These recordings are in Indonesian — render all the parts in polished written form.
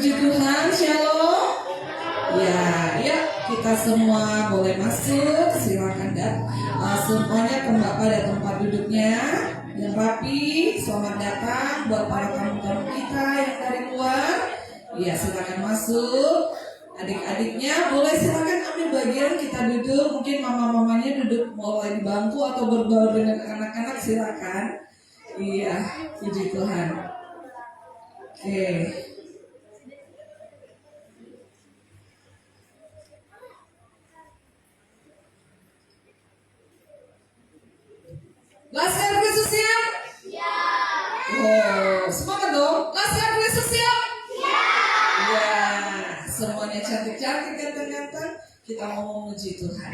Puji Tuhan, shalom. Ya, yuk kita semua boleh masuk. Silakan semuanya kembali pada tempat duduknya yang rapi. Selamat datang buat para tamu-tamu kita yang dari luar. Ya, silakan masuk. Adik-adiknya boleh silakan ambil bagian, kita duduk. Mungkin mama-mamanya duduk mulai di bangku atau berbaur dengan anak-anak, silakan. Iya, puji Tuhan. Oke. Laskar Kristus siap? Ya. Oh, semangat dong. Laskar Kristus siap? Ya. Ya. Semuanya cantik-cantik, ganteng-ganteng. Kita mau memuji Tuhan.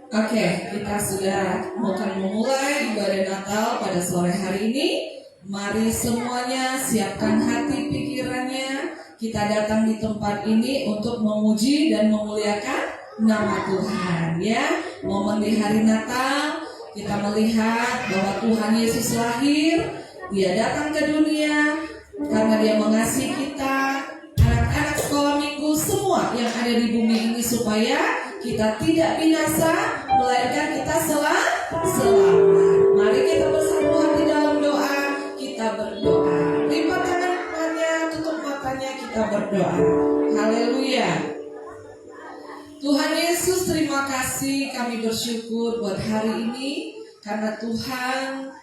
Oke, kita sudah akan memulai ibadah Natal pada sore hari ini. Mari semuanya siapkan hati pikirannya. Kita datang di tempat ini untuk memuji dan memuliakan nama Tuhan. Ya, momen di hari Natal kita melihat bahwa Tuhan Yesus lahir. Dia datang ke dunia karena Dia mengasihi kita, anak-anak sekolah minggu semua yang ada di bumi ini, supaya kita tidak binasa, melainkan kita selamat. Mari kita bersatu hati dalam doa. Kita berdoa. Lipat tangannya, tutup matanya, kita berdoa. Haleluya. Tuhan Yesus, terima kasih. Kami bersyukur buat hari ini karena Tuhan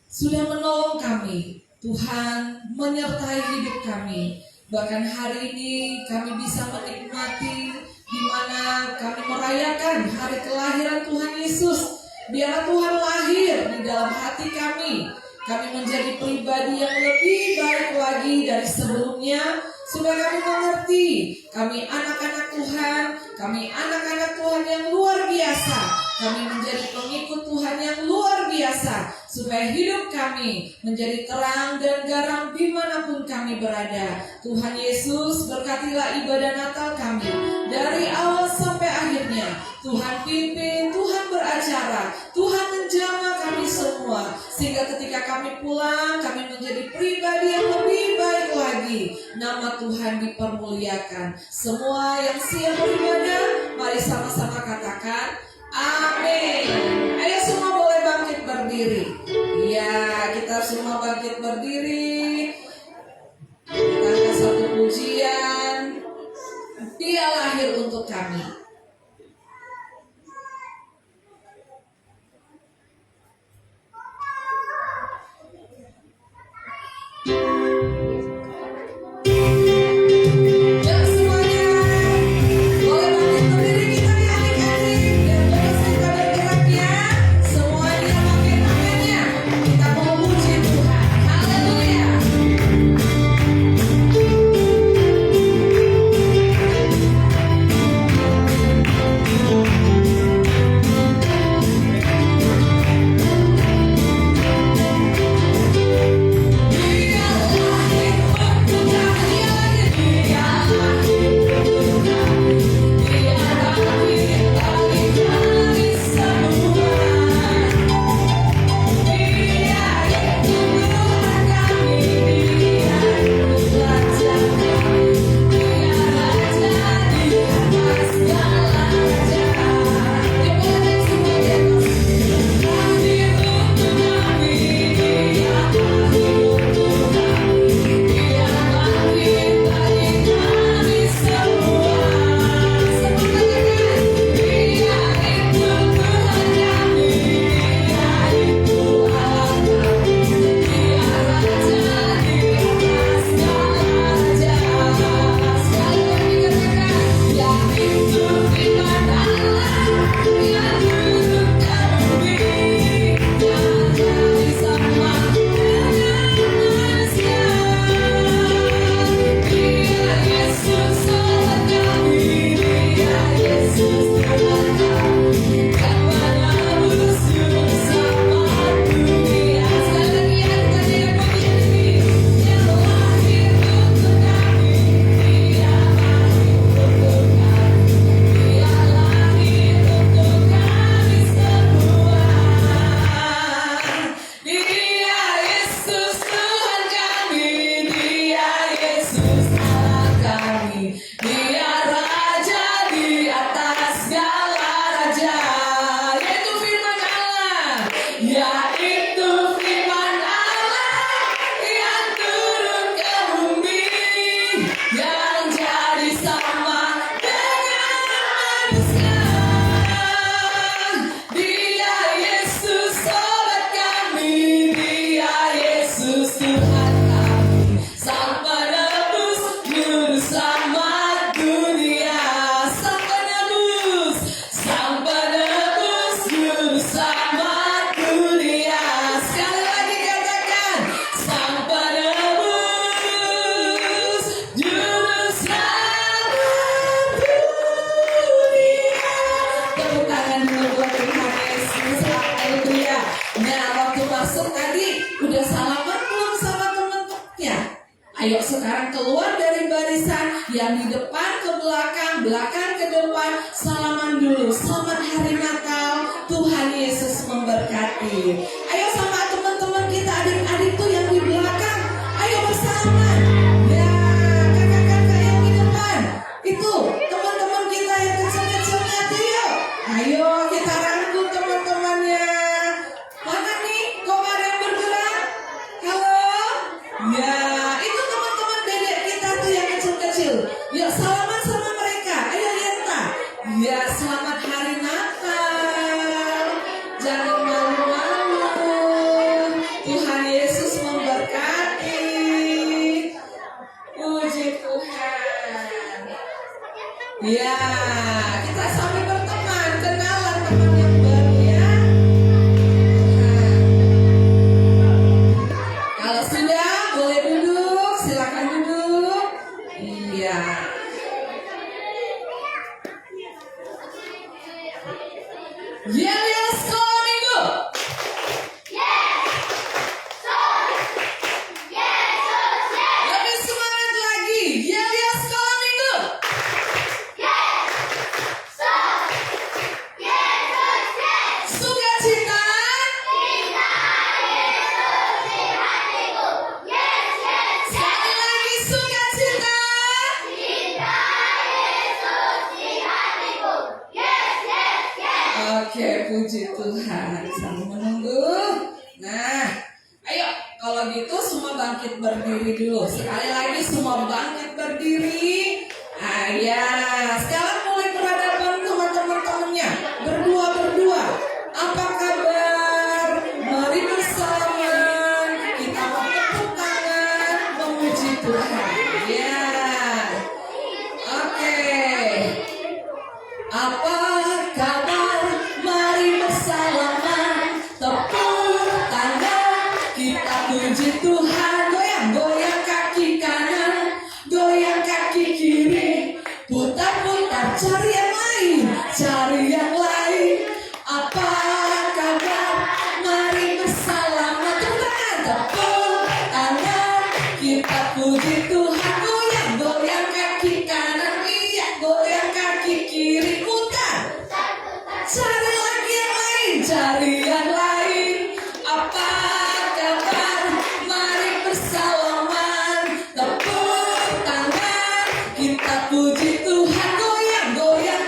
sudah menolong kami. Tuhan menyertai hidup kami. Bahkan hari ini kami bisa menikmati di mana kami merayakan hari kelahiran Tuhan Yesus. Biarlah Tuhan lahir di dalam hati kami. Kami menjadi pribadi yang lebih baik lagi dari sebelumnya, supaya kami mengerti kami anak-anak Tuhan, kami anak-anak Tuhan yang luar biasa. Kami menjadi pengikut Tuhan yang luar biasa, supaya hidup kami menjadi terang dan garam dimanapun kami berada. Tuhan Yesus, berkatilah ibadah Natal kami dari awal sampai akhirnya. Tuhan pimpin, Tuhan beracara, Tuhan menjamah kami semua, sehingga ketika kami pulang, kami menjadi pribadi yang lebih baik lagi. Nama Tuhan dipermuliakan. Semua yang siap beribadah, mari sama-sama katakan amin. Ayo semua boleh bangkit berdiri. Iya, kita semua bangkit berdiri. Kita angkat satu pujian. Dia lahir untuk kami. Haleluya. Yang di depan ke belakang, belakang ke depan, salaman dulu. Selamat hari Natal, Tuhan Yesus memberkati. Ayo sama teman-teman kita, adik-adik tuh yang di belakang, ayo bersalaman. Ya, kakak-kakak yang di depan, itu teman-teman kita yang kecil-kecilnya tuh yuk. Ayo kita rangkul teman-temannya. Mana nih? Kok ada yang bergerak? Halo? Ya, itu teman-teman dedek kita tuh yang kecil-kecil. Yuk salaman sama mereka. Ayo Yenta. Ya, selamat hari Natal. Jangan malu-malu. Tuhan Yesus memberkati. Puji Tuhan. Ya, kita sambil berteman, kenalan teman yang baru ya. Kalau sudah boleh duduk, silakan duduk. Iya. Yelias sekolah minggu. Lebih semangat lagi. Yelias sekolah minggu. Sukacita. Sekali lagi sukacita. Oke, puji Tuhan. Sambil menunggu. Nah, ayo kalau gitu semua bangkit berdiri dulu. Sekali lagi semua bangkit berdiri. Ya, sekarang mulai berhadapan sama teman-temannya. Berdua-berdua. Apa kabar? Mari bersalaman. Kita mau tepuk tangan memuji Tuhan. Ya. Oke. Apa kabar? Mari bersalaman. Tepuk tangan. Kita puji Tuhan. Goyang-goyang kaki kanan, goyang kaki kiri. Putar-putar, cari yang lain, cari yang lain. Apa kabar? Mari bersalaman. Tepuk tangan. Kita puji Tuhan. Goyang-goyang kaki kanan, iya, goyang kaki kiri. Putar. Cari lagi yang lain, cari yang lain. Apa kabar? Mari bersalaman. Tepuk tangan. Kita puji Tuhan. Goyang, goyang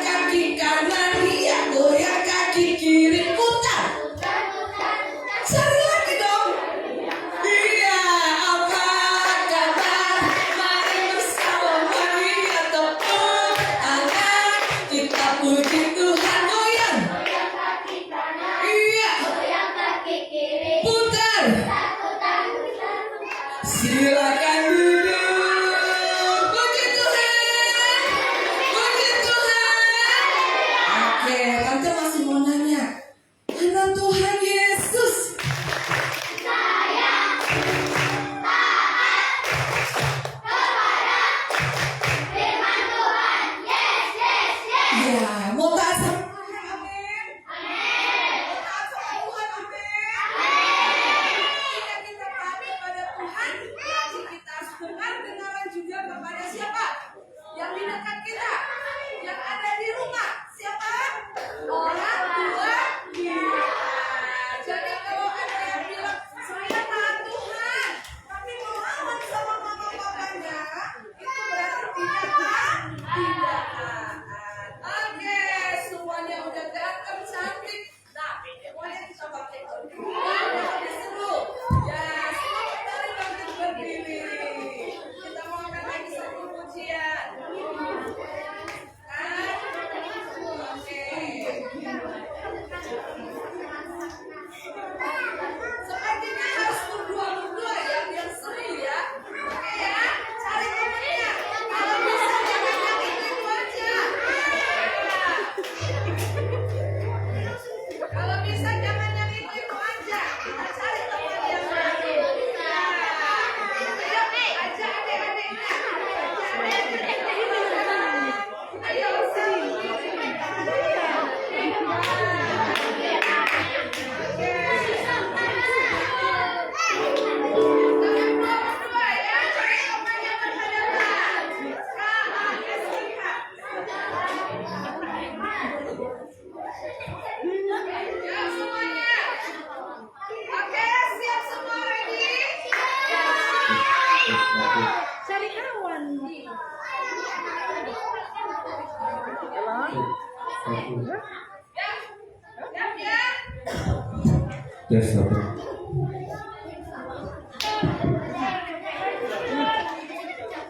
Tes satu.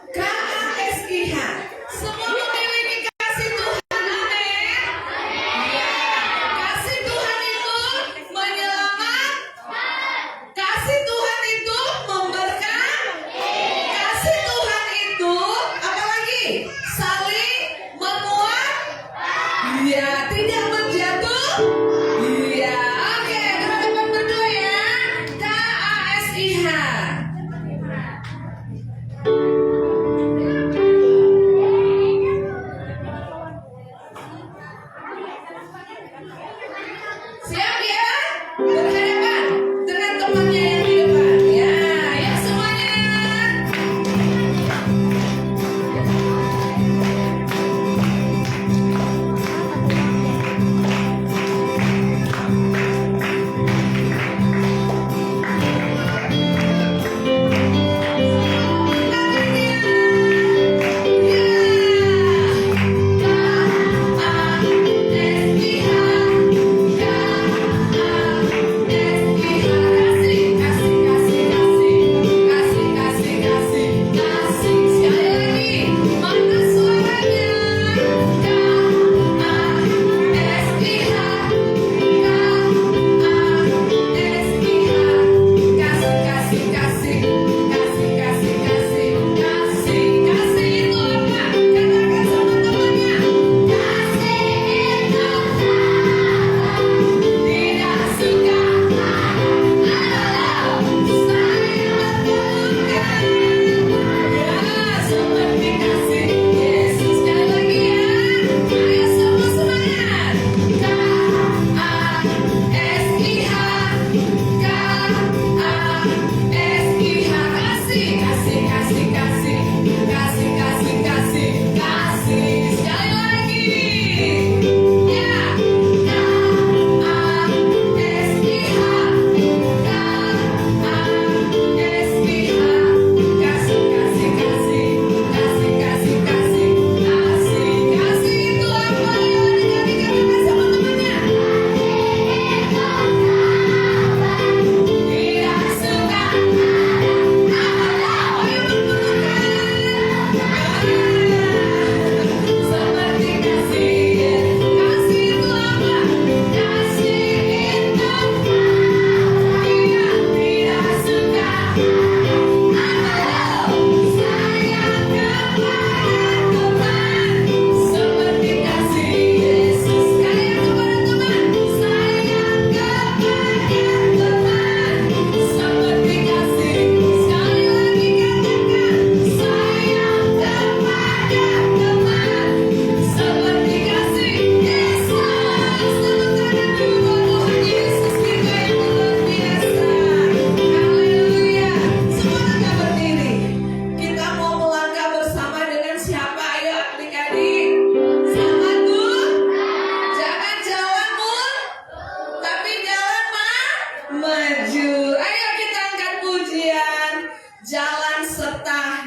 KASIH. Semua memiliki kasih Tuhan, amin. Ya, kasih Tuhan itu menyelamat. Kasih Tuhan itu memberkati. Kasih Tuhan itu apa lagi? Saling menguat. Ya, tidak menjatuh. Iya, oke, teman-teman berdua ya. KASIH. Siap ya? Berhadapan dengan temannya yang di depan. Ya, ya semuanya.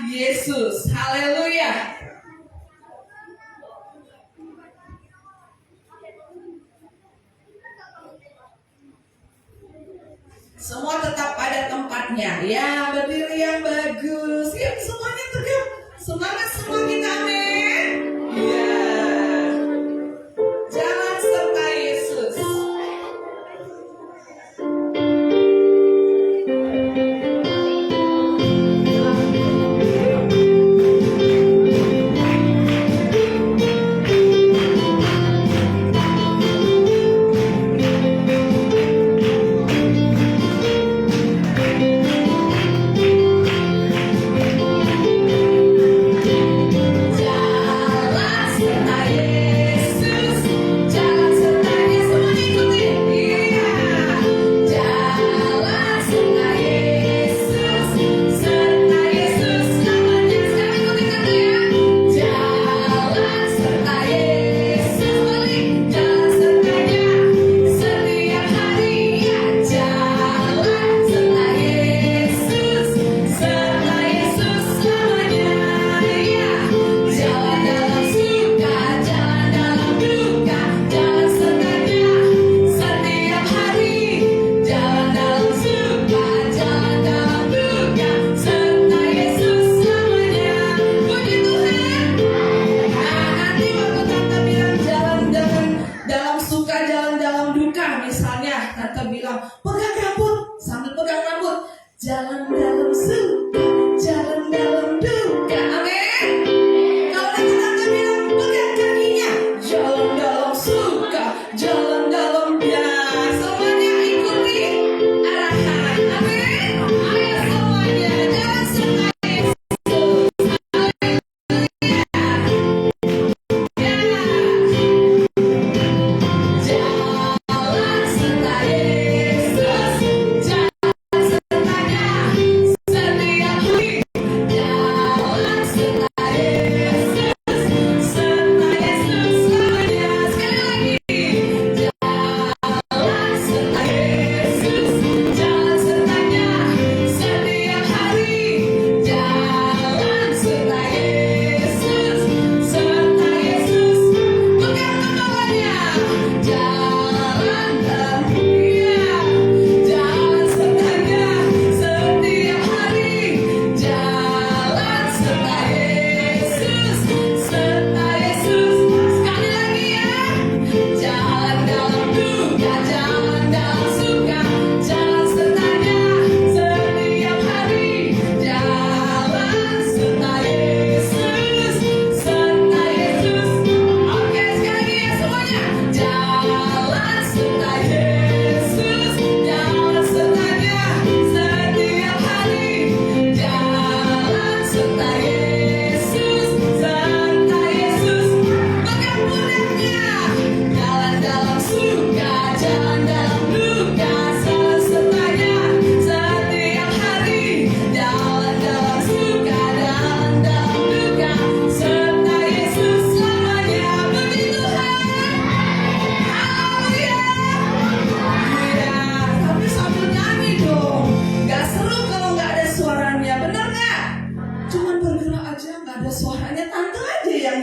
Yesus. Haleluya. Semua tetap pada tempatnya. Ya, berdiri yang bagus. Yuk semuanya tegap. Semangat semua kita, amin. Ya. Jalan serta Yesus.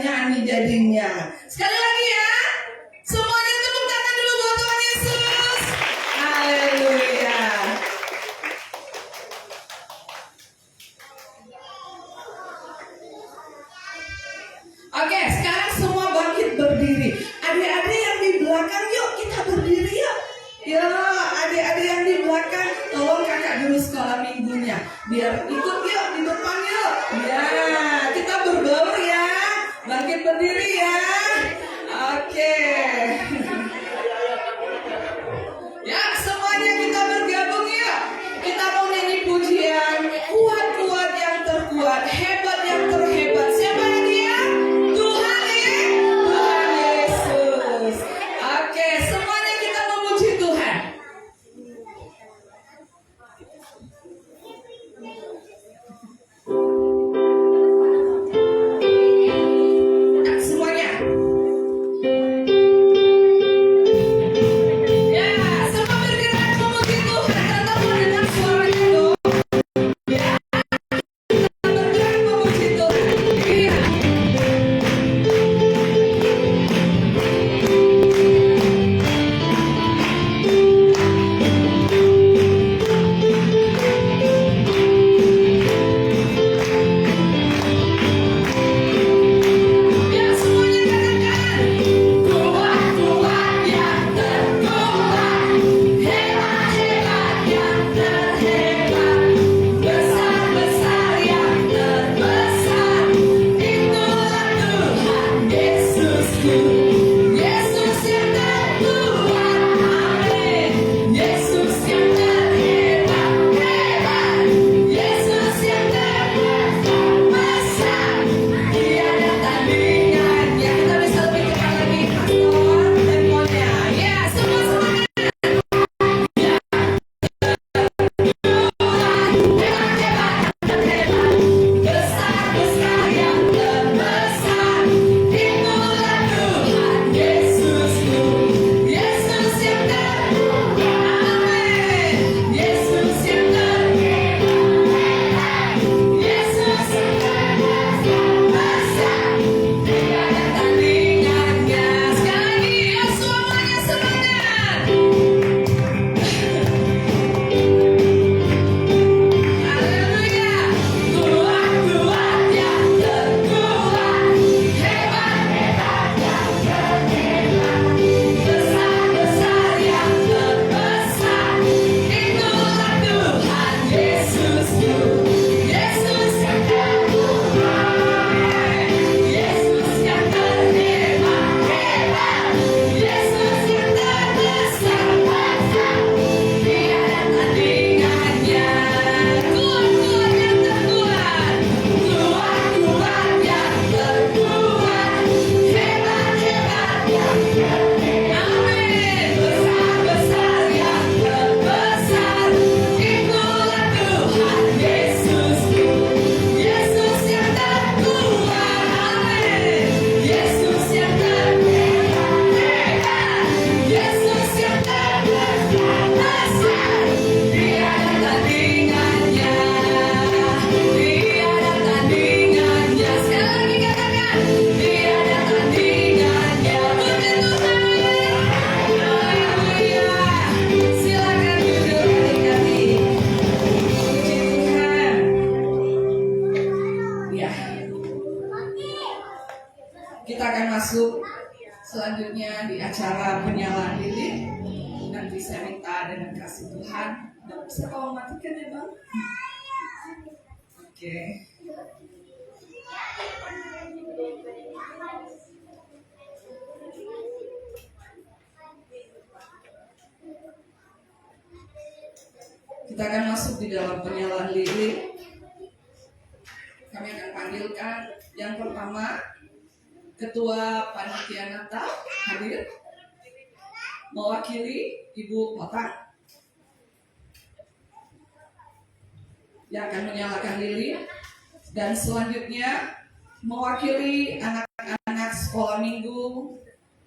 nyanyi jadinya. Sekali lagi ya, semuanya tepuk tangan dulu buat Tuhan Yesus. Haleluya. Oke, sekarang semua bangkit berdiri. Adik-adik yang di belakang, yuk kita berdiri yuk. Ya, adik-adik yang di belakang, tolong kakak dulu sekolah minggunya. Biar ikut yuk di depan yuk. Ya, kita berbaur ya. Bangkit berdiri ya. Oke. Ya, semuanya kita bergabung yuk. Kita mau nyanyi pujian kuat-kuat yang terkuat, hebat yang terhebat. Siapa yang dia? Tuhan Yesus. Oke, semuanya kita memuji Tuhan. Nah, semuanya. Ya, semua bergerak memuji Tuhan. Tetap mendengar suaranya dong. Ya, bergerak memuji Tuhan. Iya. Ya, semuanya katakan. Kuat-kuat yang terkuat, hebat-hebat yang terhebat, besar-besar yang terbesar. Itulah Tuhan Yesusku, Yesus yang terkuat, amin. Yesus yang terhebat, hebat, Yesus yang terbesar, tiada tandingannya. Kita bisa lebih cepat lagi, pastor, temponya. Ya, semua semangat. Besar-besar yang terbesar, itulah Tuhan Yesusku, Yesus yang terkuat, amin. Yesus yang terhebat, Yesus yang terbesar, tiada tandingannya. Sekali lagi, yuk semuanya semangat. Haleluya. Kuat-kuat yang terkuat, hebat-hebat yang terhebat, besar-besar yang terbesar, itulah Tuhan Yesusku, Yesus yang terkuat, Yesus yang terhebat, hebat, Yesus yang terbesar, tiada tandingannya. Kuat-kuat yang terkuat, kuat-kuat yang terkuat, hebat-hebat yang terhebat, amin. Besar-besar yang terbesar, itulah Tuhan Yesusku, Yesus yang terkuat, amin. Yesus yang terhebat, Yesus yang terbesar, tiada tandingannya, tiada tandingannya. Sekali lagi katakan, tiada tandingannya. Puji Tuhan. Haleluya. Silakan duduk adik-adik. Puji Tuhan. Ya. Kita akan masuk selanjutnya di acara penyalaan lilin. Nanti saya minta dengan kasih Tuhan. Dan bisa tolong matikan ya Bang? Oke. Kita akan masuk di dalam penyalaan lilin. Kami akan panggilkan yang pertama, Ketua Panitia Natal hadir, mewakili Ibu Otang yang akan menyalakan lilin, dan selanjutnya mewakili anak-anak sekolah minggu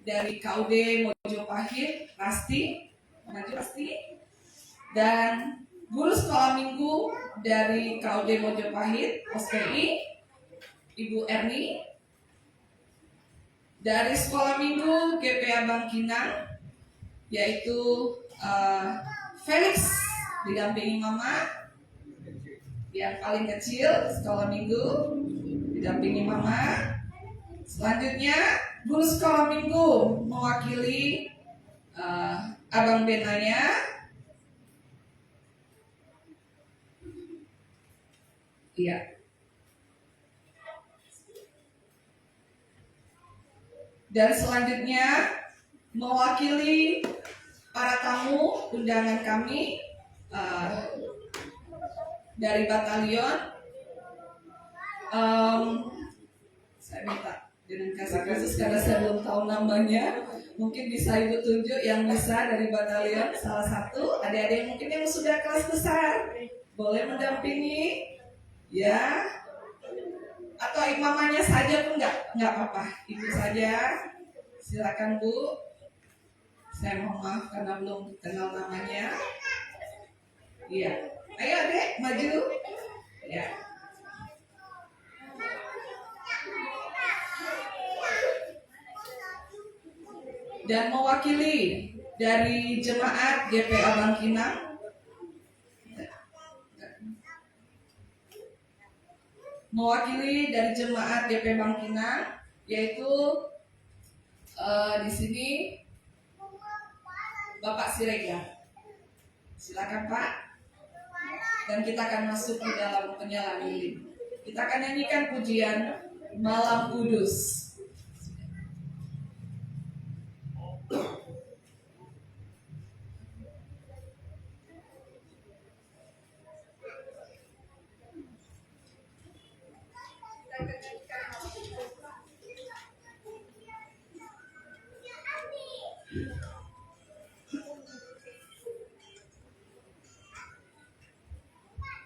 dari KUD Mojopahit, Rasti, maju Rasti, dan guru sekolah minggu dari KUD Mojopahit, SPI, Ibu Erni, dari sekolah minggu GPA Bangkinang, yaitu Felix didampingi mama, yang paling kecil sekolah minggu didampingi mama. Selanjutnya guru sekolah minggu mewakili Abang Benanya. Iya. Dan selanjutnya mewakili para tamu undangan kami dari batalion. Saya minta dengan kasus karena saya belum tahu namanya, mungkin bisa ibu tunjuk yang bisa dari batalion salah satu. Adik-adik mungkin yang sudah kelas besar boleh mendampingi, ya. Atau mamanya saja pun nggak apa-apa, ibu saja. Silakan Bu. Saya mohon maaf karena belum kenal namanya. Iya. Ayo Adek, maju. Ya. Dan mewakili dari jemaat GPA Bangkinang, yaitu di sini Bapak Siregar. Silakan Pak. Dan kita akan masuk di dalam penyalaan lilin. Kita akan nyanyikan pujian Malam Kudus.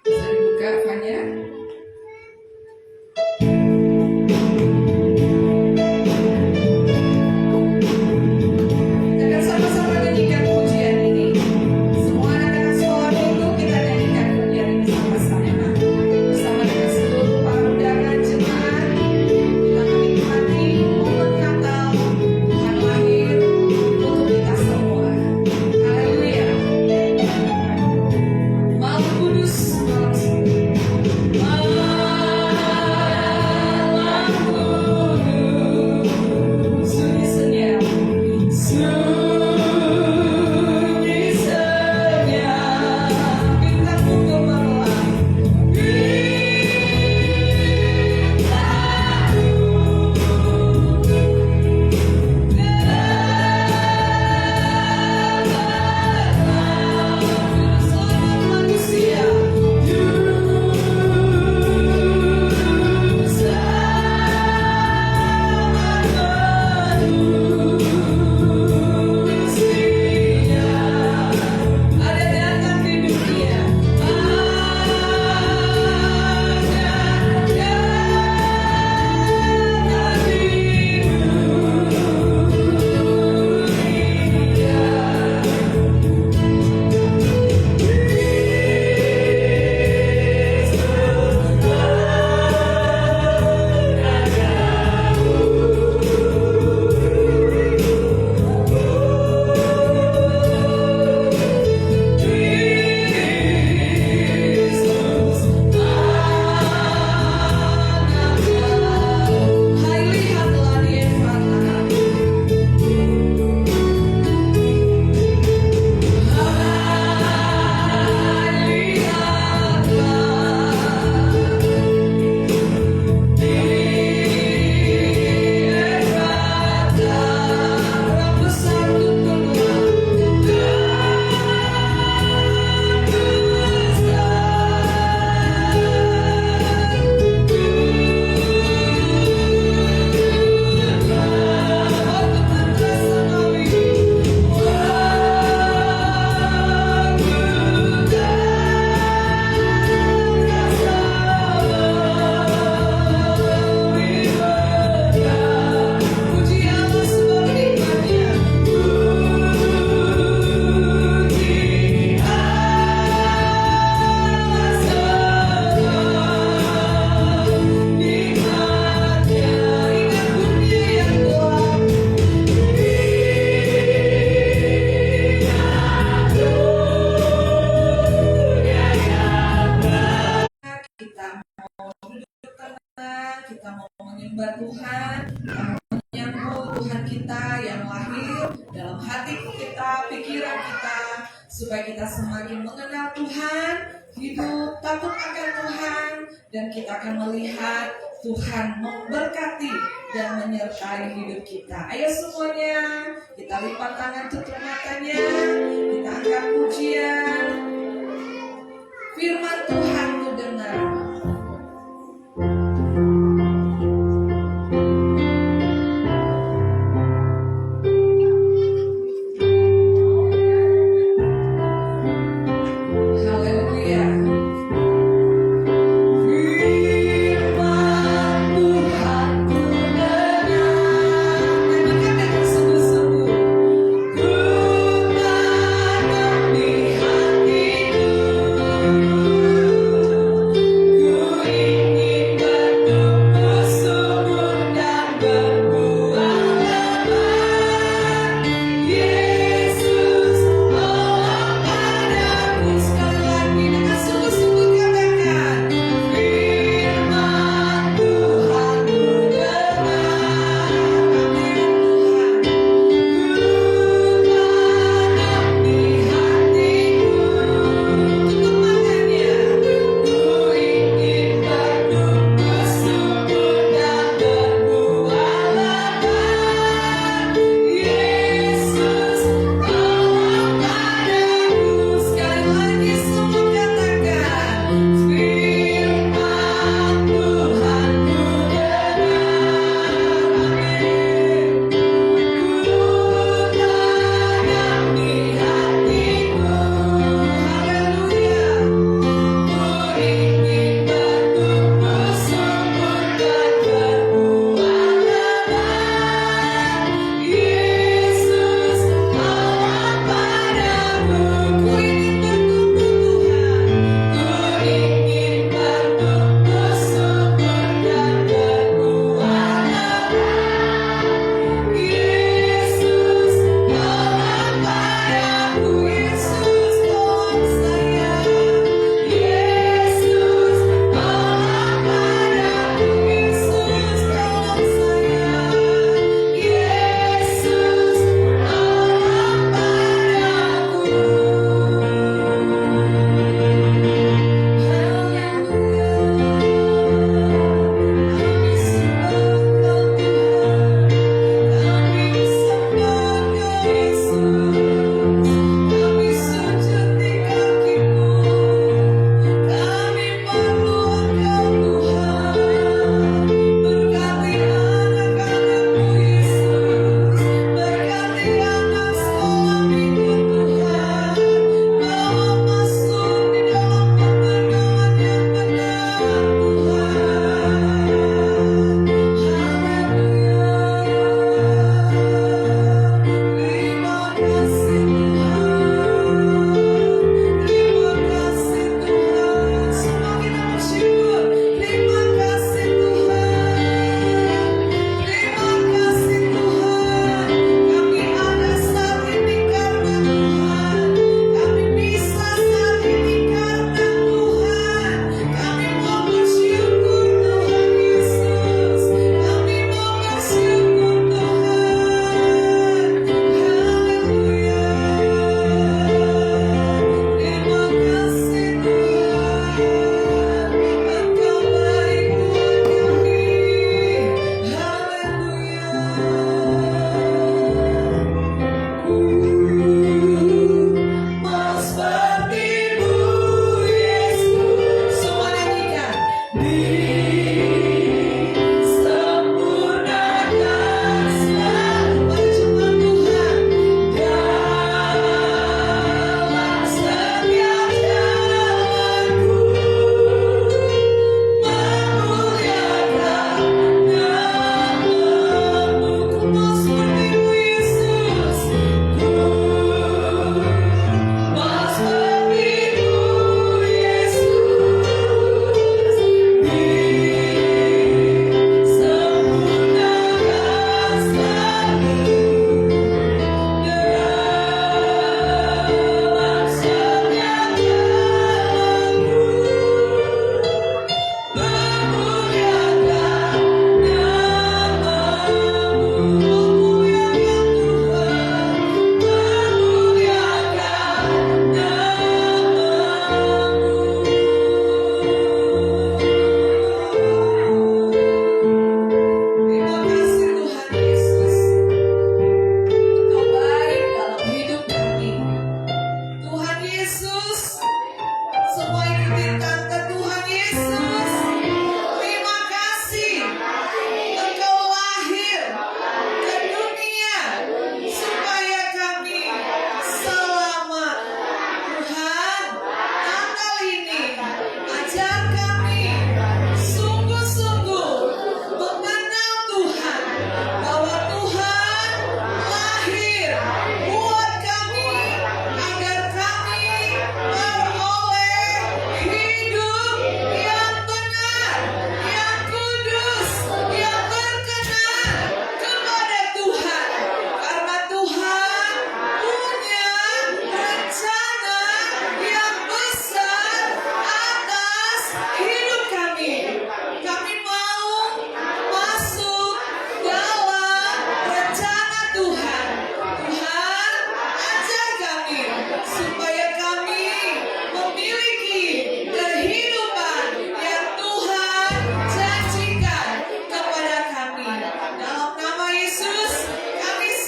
Bisa dibuka Fanya. Kita akan sama-sama nyanyikan pujian ini. Semua anak-anak sekolah minggu kita nyanyikan pujian ini sama-sama bersama dengan seluruh para undangan jemaat. Kita menikmati momen Natal, Tuhan lahir untuk kita supaya kita semakin mengenal Tuhan, hidup takut akan Tuhan, dan kita akan melihat Tuhan memberkati dan menyertai hidup kita. Ayo semuanya, kita lipat tangan, tutup matanya, kita angkat pujian. Firman Tuhan ku dengar. Haleluya. Firman Tuhan ku dengar. Nyanyikan dengan sungguh-sungguh. Ku tanam di hatiku.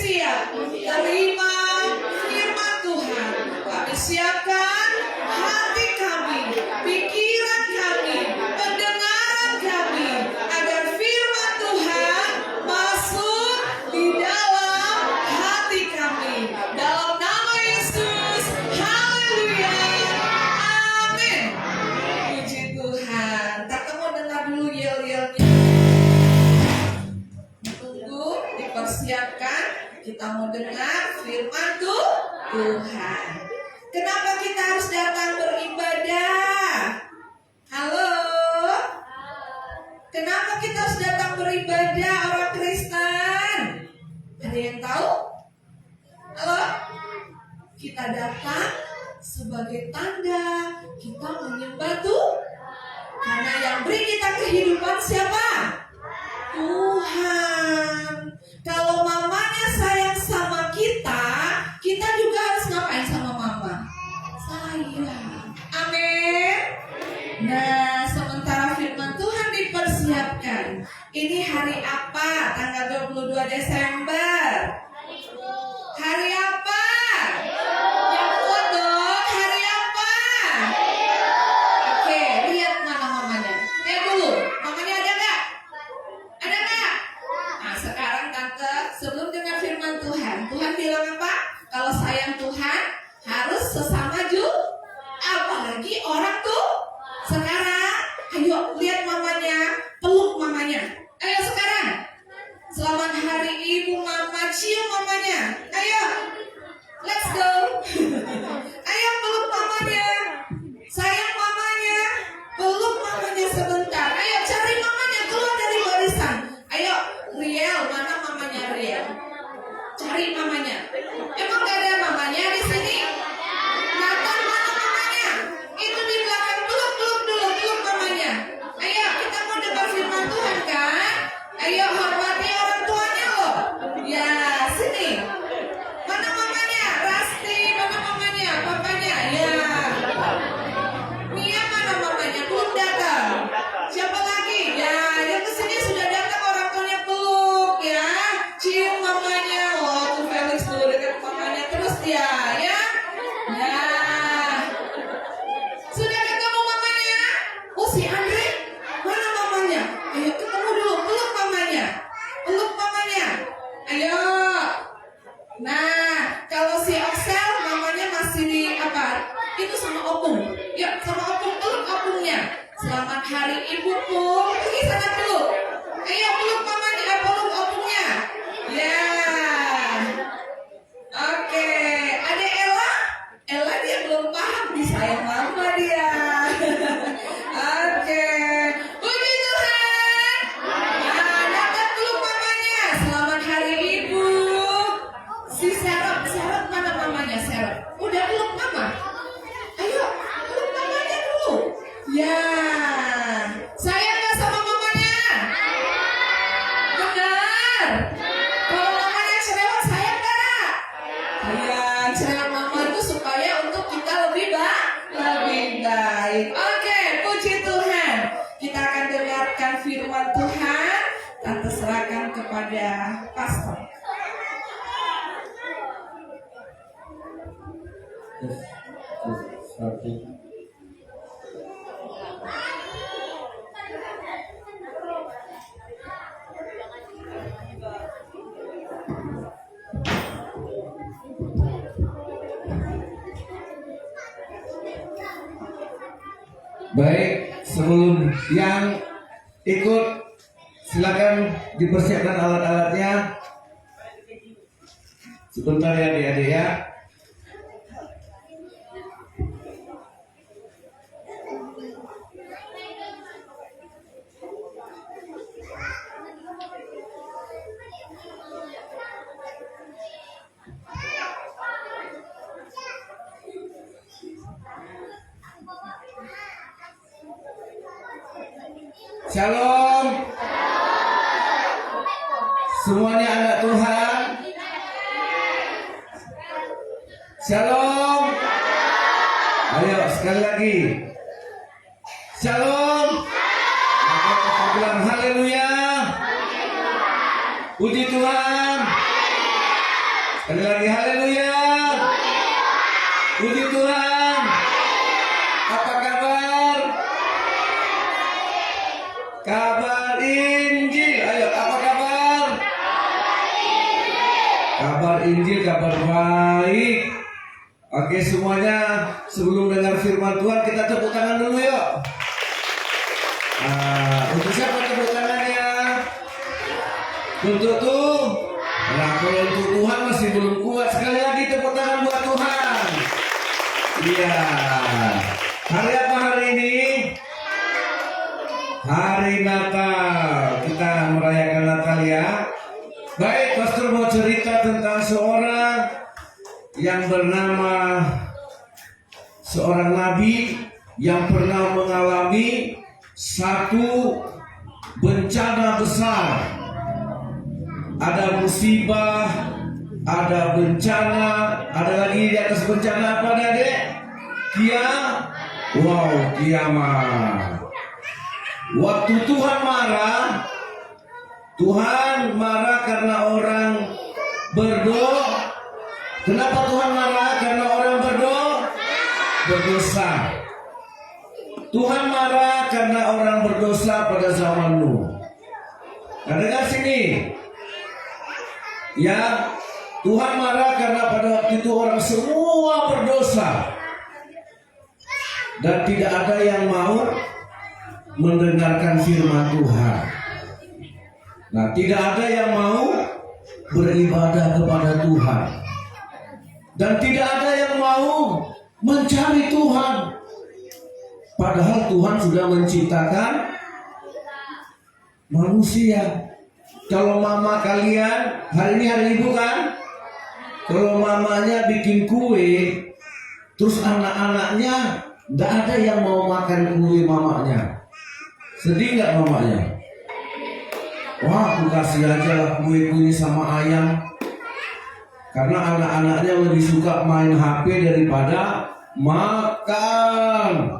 siap terima firman Tuhan. Kami siapkan hati kami, pikiran kami, pendengaran kami, agar firman Tuhan masuk di dalam hati kami. Dalam nama Yesus, haleluya, amin. Puji Tuhan. Tak mau dengar dulu yel-yelnya. Tunggu, dipersiapkan. Kita mau dengar firman Tuhan. Kenapa kita harus datang beribadah? Halo? Kenapa kita harus datang beribadah orang Kristen? Ada yang tahu? Halo? Kita datang sebagai tanda kita menyembah Tuhan. Karena yang beri kita kehidupan siapa? Tuhan. Kalau mamanya sayang sama kita, kita juga harus ngapain sama mama? Sayang. Amin. Nah, sementara firman Tuhan dipersiapkan. Ini hari apa? Tanggal 22 Desember. Hari apa? Yang kuat dong. Hari apa? Oke, lihat mana mamanya. Lihat dulu. Mamanya ada nggak? Ada nggak? Nah, sekarang tante, sebelum dengar firman Tuhan, Tuhan bilang apa? Kalau sayang Tuhan harus sesama juga. Apalagi orang tuh. Sekarang, ayo lihat mamanya, peluk mamanya. Ayo sekarang. Selamat hari Ibu Mama, cium mamanya. Ayo, let's go. Ayo peluk mamanya. Sayang mamanya, peluk mamanya sebentar. Ayo cari mamanya, keluar dari barisan. Ayo, Riel, mana mamanya Riel? Cari mamanya. Emang gak ada mamanya di sini? Nathan, mana mamanya? Itu di belakang. Peluk dulu, peluk mamanya. Ayo, kita mau dengar firman Tuhan kan? Ayo, hormati orang tuanya loh. Ya, sini. Mana mamanya? Rasti, mana mamanya? Papanya? Ya. Mia mana mamanya? Belum datang. Siapa lagi? Ya, yang kesini sudah datang orang tuanya, peluk ya. Cium mamanya. Oh, tuh Felix dulu dekat mamanya terus dia ya. Nah, sudah ketemu mamanya? Oh, si Andre? Mana mamanya? Ayo ketemu dulu, peluk mamanya. Peluk mamanya. Ayo. Nah, kalau si Oksel mamanya masih di apa? Itu sama opung. Yuk, sama opung, peluk opungnya. Selamat hari Ibu Pung. Pergi sana peluk. Ayo peluk mamanya, peluk opungnya. Ya. Oke, ada Ella? Ella dia belum paham nih, sayang mama dia. Oke. Puji Tuhan. Nah, dapat peluk mamanya. Selamat hari Ibu. Si Serap mana mamanya Serap? Udah peluk mama? Ayo, peluk mamanya dulu. Ya. Sayang gak sama mamanya? Benar. Kalau mamanya cerewet, sayang gak? Sayang. Cerewet mama itu supaya untuk kita lebih baik. Oke, puji Tuhan. Kita akan dengarkan firman Tuhan. Tante serahkan kepada pastor. Satu. Baik, sebelum yang ikut silakan dipersiapkan alat-alatnya. Sebentar ya adik-adik ya. Shalom. Semuanya anak Tuhan. Shalom. Ayo sekali lagi. Shalom. Maka kita bilang haleluya. Puji Tuhan. Sekali lagi haleluya. Puji Tuhan. Apa kabar? Kabar Injil. Ayo, apa kabar? Kabar Injil, kabar baik. Oke semuanya, sebelum dengar firman Tuhan kita tepuk tangan dulu yuk. Untuk siapa tepuk tangannya? Untuk tuh. Nah kalau untuk Tuhan masih belum kuat, sekali lagi tepuk tangan buat Tuhan. Iya. Hari apa hari ini? Hari Natal. Kita merayakan Natal ya. Baik, pastor mau cerita tentang yang bernama seorang nabi yang pernah mengalami satu bencana besar. Ada musibah, ada bencana, ada lagi di atas bencana apa Dek? Kiamat. Waktu Tuhan marah karena orang berdoa. Kenapa Tuhan marah? Karena orang berdosa. Tuhan marah karena orang berdosa pada zaman Nuh. Nah dengar sini. Ya, Tuhan marah karena pada waktu itu orang semua berdosa. Dan tidak ada yang mau mendengarkan firman Tuhan. Nah, tidak ada yang mau beribadah kepada Tuhan. Dan tidak ada yang mau mencari Tuhan. Padahal Tuhan sudah menciptakan manusia. Kalau mama kalian, hari ini hari Ibu kan? Kalau mamanya bikin kue, terus anak-anaknya tidak ada yang mau makan kue mamanya. Sedih nggak mamanya? Wah, aku kasih aja lah kue-kue sama ayam. Karena anak-anaknya lebih suka main HP daripada makan.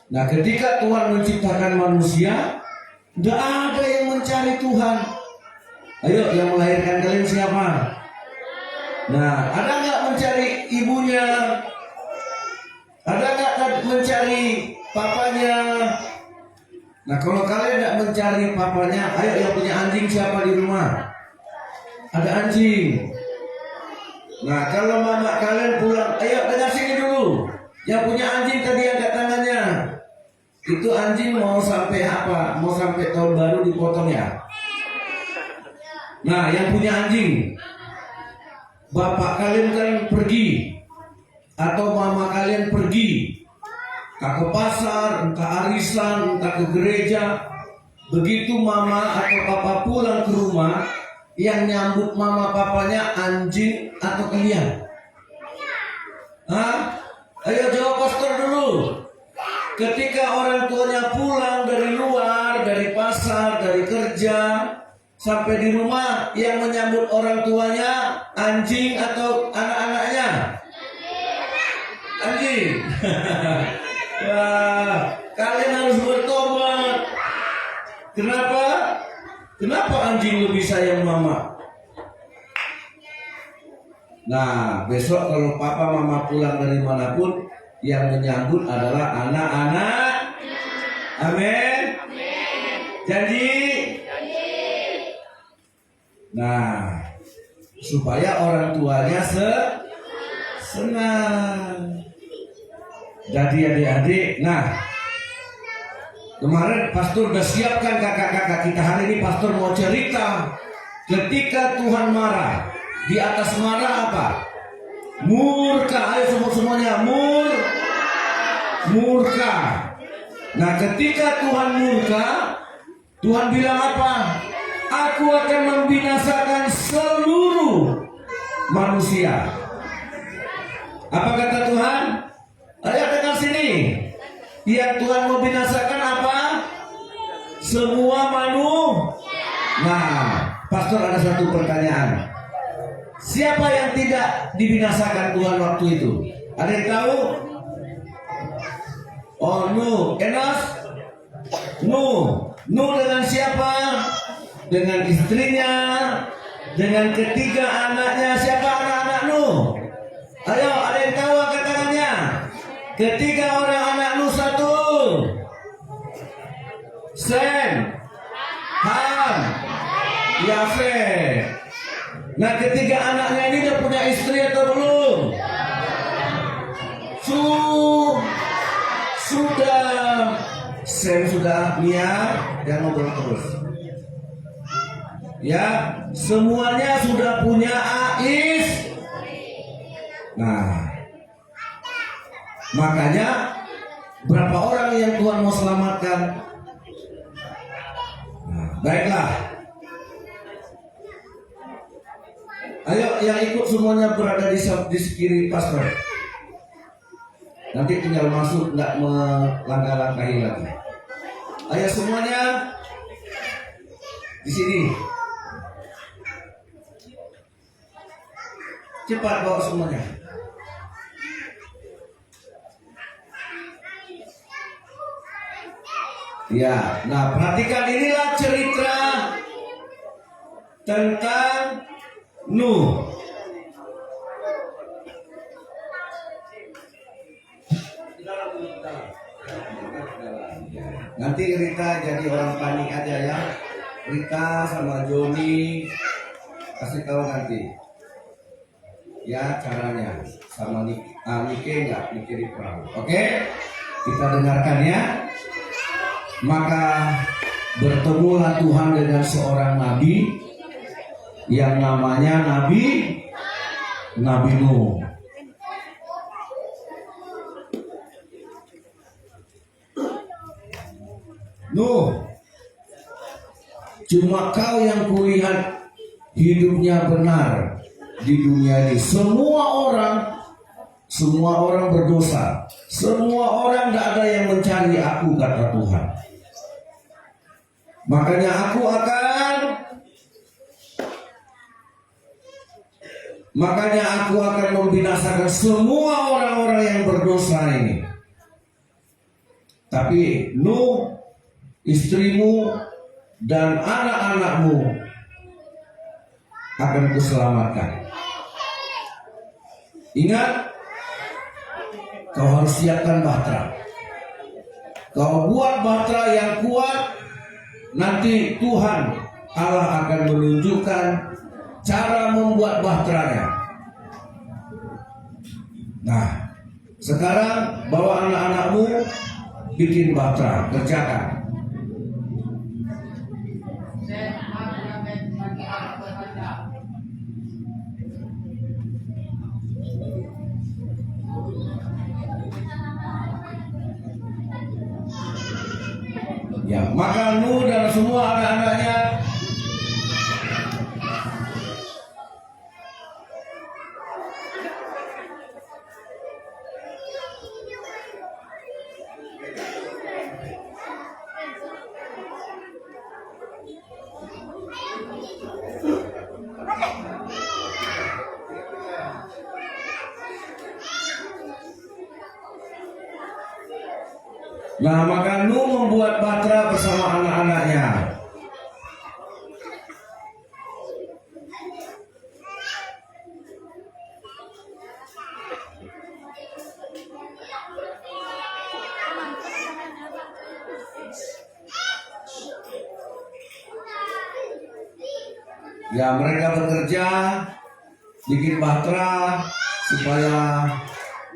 Nah, ketika Tuhan menciptakan manusia, tidak ada yang mencari Tuhan. Ayo, yang melahirkan kalian siapa? Nah, ada nggak mencari ibunya? Ada nggak mencari papanya? Nah, kalau kalian nggak mencari papanya, ayo yang punya anjing siapa di rumah? Ada anjing. Nah kalau mama kalian pulang, ayo dengar sini dulu. Yang punya anjing tadi angkat tangannya. Itu anjing mau sampai apa? Mau sampai tahun baru dipotong ya? Nah yang punya anjing, bapak kalian kan pergi, atau mama kalian pergi, entah ke pasar, entah arisan, entah ke gereja. Begitu mama atau papa pulang ke rumah, yang nyambut mama papanya anjing atau kalian? Ayo jawab pastor dulu. Ketika orang tuanya pulang dari luar, dari pasar, dari kerja, sampai di rumah, yang menyambut orang tuanya anjing atau anak-anaknya? Anjing. Kalian harus bertobat. Kenapa? Kenapa anjing lebih sayang mama? Nah, besok kalau papa mama pulang dari manapun, yang menyambut adalah anak-anak. Amin. Janji. Nah, supaya orang tuanya senang. Jadi adik-adik, nah kemarin pastor udah siapkan kakak-kakak kita. Hari ini pastor mau cerita ketika Tuhan marah. Di atas marah apa? Murka. Ayo semuanya murka. Nah ketika Tuhan murka, Tuhan bilang apa? Aku akan membinasakan seluruh manusia. Apa kata Tuhan? Ayo dengar sini. Yang Tuhan mau binasakan apa? Semua Nah, pastor ada satu pertanyaan. Siapa yang tidak dibinasakan Tuhan waktu itu? Ada yang tahu? Oh, Nuh. Enos? Nuh dengan siapa? Dengan istrinya, dengan ketiga anaknya. Siapa anak-anak Nuh? Ayo, ada yang tahu angkat tangannya. Ketiga orang anak Nuh. Satu, Sem, Ham, Yafet. Nah, ketiga anaknya ini udah punya istri atau belum? Sudah. Sem sudah. Mia, jangan ngobrol terus. Ya, semuanya sudah punya Ais. Nah, makanya berapa orang yang Tuhan mau selamatkan? Nah, baiklah. Ayo, yang ikut semuanya berada di kiri pastor. Nanti tinggal masuk, nggak melangkah-langkahi lagi. Ayo semuanya di sini. Cepat bawa semuanya. Ya, nah perhatikan, inilah cerita tentang Nuh. Nanti Rita jadi orang panik aja ya. Rita sama Joni kasih tahu nanti. Ya caranya sama Nike enggak di perahu. Oke? Kita dengarkan ya. Maka bertemulah Tuhan dengan seorang nabi yang namanya Nabi Nuh. Nuh, cuma kau yang kulihat hidupnya benar di dunia ini. Semua orang berdosa. Semua orang tidak ada yang mencari aku, kata Tuhan. Makanya aku akan membinasakan semua orang-orang yang berdosa ini. Tapi Nuh, istrimu dan anak-anakmu akan kuselamatkan. Ingat, kau harus siapkan bahtera. Kau buat bahtera yang kuat. Nanti Tuhan Allah akan menunjukkan cara membuat bahteranya. Nah, sekarang bawa anak-anakmu bikin bahtera, kerjakan. Ya, maka Nuh dan semua anak-anaknya maka Nuh membuat bahtera bersama anak-anaknya. Ya, mereka bekerja bikin bahtera supaya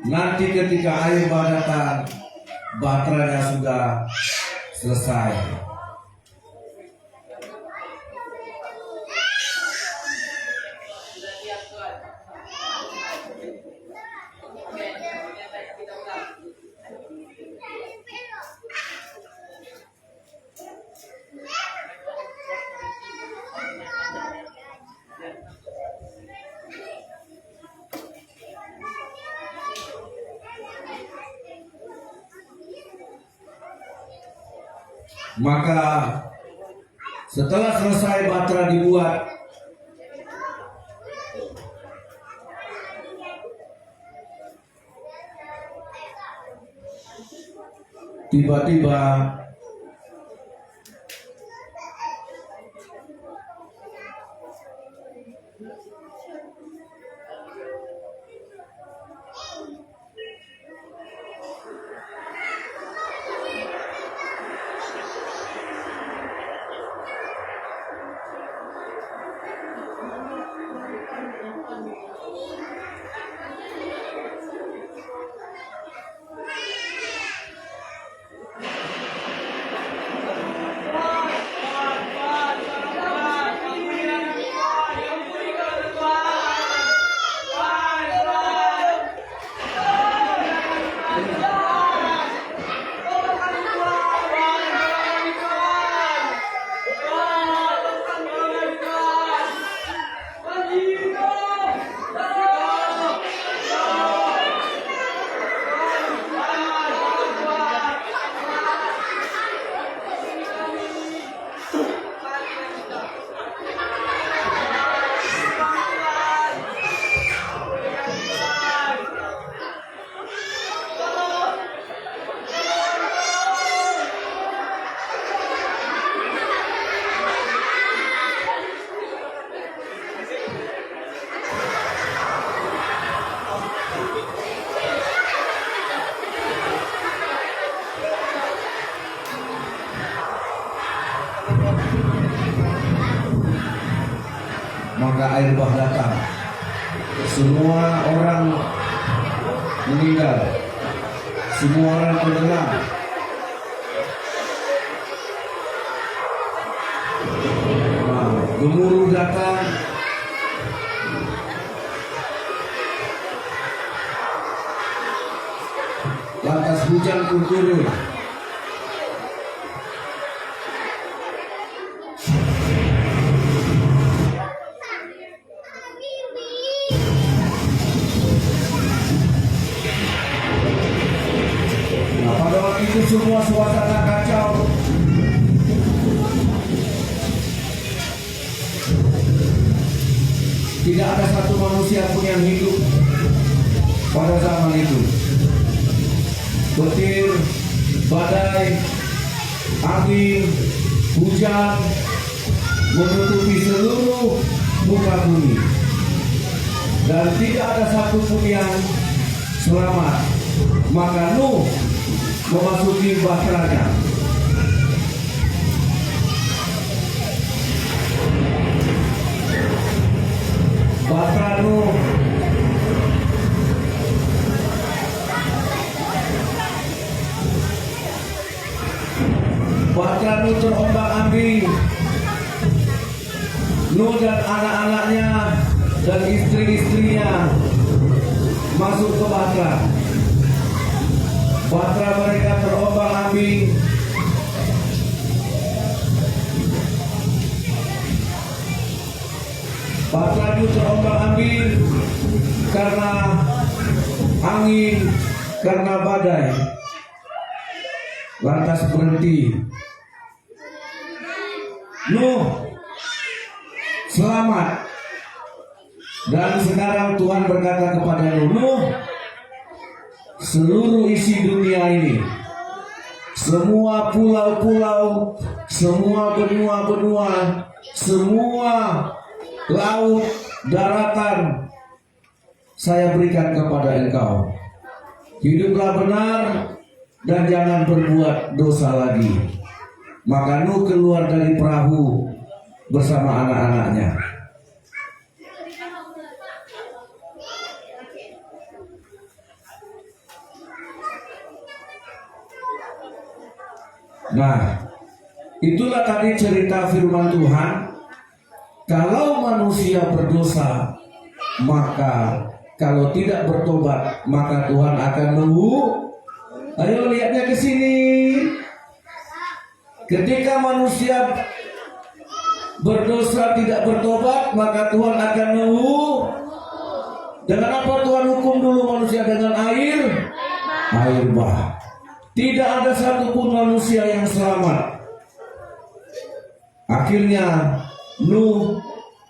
nanti ketika air bah datang, bahteranya sudah selesai. Maka setelah selesai bahtera dibuat, tiba-tiba Maka air bah datang, semua orang meninggal, semua orang tenggelam. Nah, gemuruh datang, lantas hujan pun turun. Pada waktu itu semua suasana kacau. Tidak ada satu manusia pun yang hidup pada zaman itu. Petir, badai, angin, hujan menutupi seluruh muka bumi. Dan tidak ada satu pun yang selamat. Maka Nuh memasuki bahteranya. Bahtera Nuh terombang-ambing. Nuh dan anak-anaknya dan istri-istrinya masuk ke bahtera. Bahtera mereka terombang-ambing. Bahtera itu terombang-ambing karena angin, karena badai. Lantas berhenti. Nuh selamat. Dan sekarang Tuhan berkata kepada Nuh, seluruh isi dunia ini, semua pulau-pulau, semua benua-benua, semua laut, daratan, saya berikan kepada engkau. Hiduplah benar dan jangan berbuat dosa lagi. Maka Nuh keluar dari perahu bersama anak-anaknya. Nah, itulah tadi cerita firman Tuhan. Kalau manusia berdosa, maka kalau tidak bertobat, maka Tuhan akan Ayo lihatnya ke sini. Ketika manusia berdosa tidak bertobat, maka Tuhan akan Dengan apa Tuhan hukum dulu manusia? Dengan air bah. Tidak ada satupun manusia yang selamat. Akhirnya Nuh,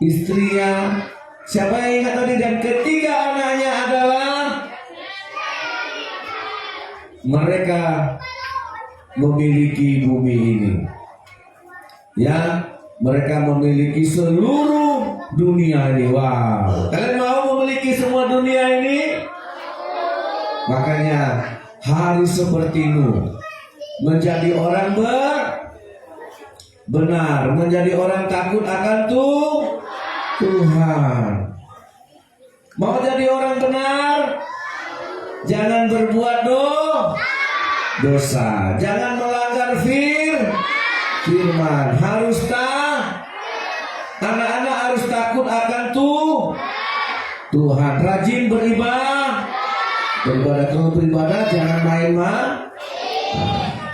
istrinya, siapa yang ingat tadi? Dan ketiga anaknya adalah mereka memiliki bumi ini. Ya, mereka memiliki seluruh dunia ini. Wow, kalian mau memiliki semua dunia ini? Makanya harus sepertimu, menjadi orang benar, menjadi orang takut akan Tuhan. Mau jadi orang benar, jangan berbuat dosa, jangan melanggar firman. Harus anak-anak harus takut akan Tuhan. Rajin beribadah. Kalau beribadah jangan main-main.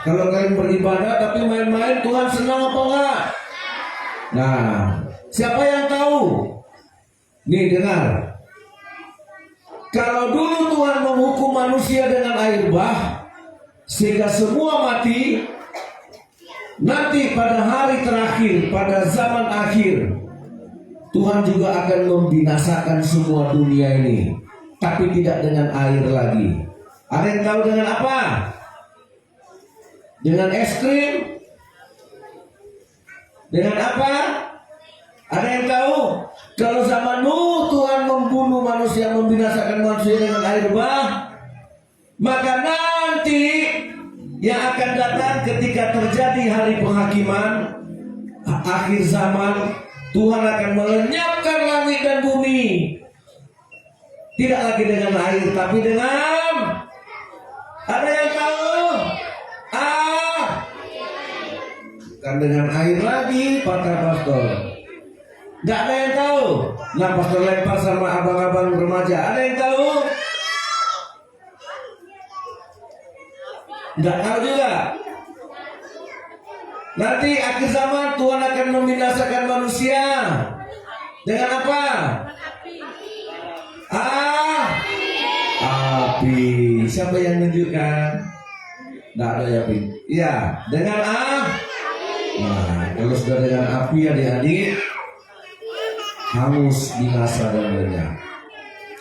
Kalau kalian beribadah tapi main-main, Tuhan senang apa enggak? Nah, siapa yang tahu? Nih dengar. Kalau dulu Tuhan menghukum manusia dengan air bah sehingga semua mati, nanti pada hari terakhir, pada zaman akhir, Tuhan juga akan membinasakan semua dunia ini, tapi tidak dengan air lagi. Ada yang tahu dengan apa? Dengan es krim? Dengan apa? Ada yang tahu? Kalau zaman Nuh Tuhan membunuh manusia, membinasakan manusia dengan air bah, maka nanti yang akan datang ketika terjadi hari penghakiman akhir zaman, Tuhan akan melenyapkan langit dan bumi. Tidak lagi dengan air, tapi dengan, ada yang tahu? Bukan dengan air lagi, kata pastor. Tidak ada yang tahu. Nah, pastor lempar sama abang-abang remaja. Ada yang tahu? Tidak tahu juga. Nanti akhir zaman Tuhan akan membinasakan manusia dengan apa? Api. Siapa yang menunjukkan? Tidak ada ya, Pi. Iya, dengan Nah, kalau sudah dengan api, adik-adik, hangus, binasa dan lenyap.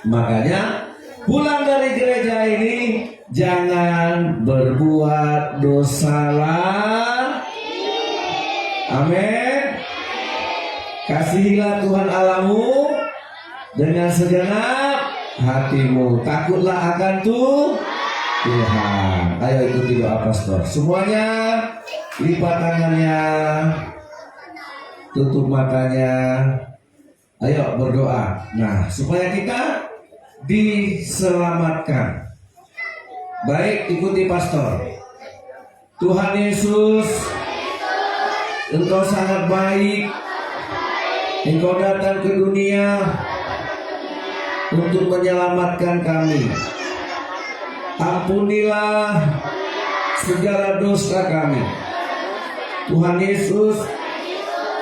Makanya pulang dari gereja ini jangan berbuat dosa lagi. Amin. Kasihilah Tuhan Allahmu dengan segenap hatimu. Takutlah akan Tuhan. Ayo ikuti doa pastor. Semuanya lipat tangannya, tutup matanya. Ayo berdoa. Nah, supaya kita diselamatkan. Baik, ikuti pastor. Tuhan Yesus, Engkau sangat baik. Engkau datang ke dunia untuk menyelamatkan kami. Ampunilah segala dosa kami. Tuhan Yesus,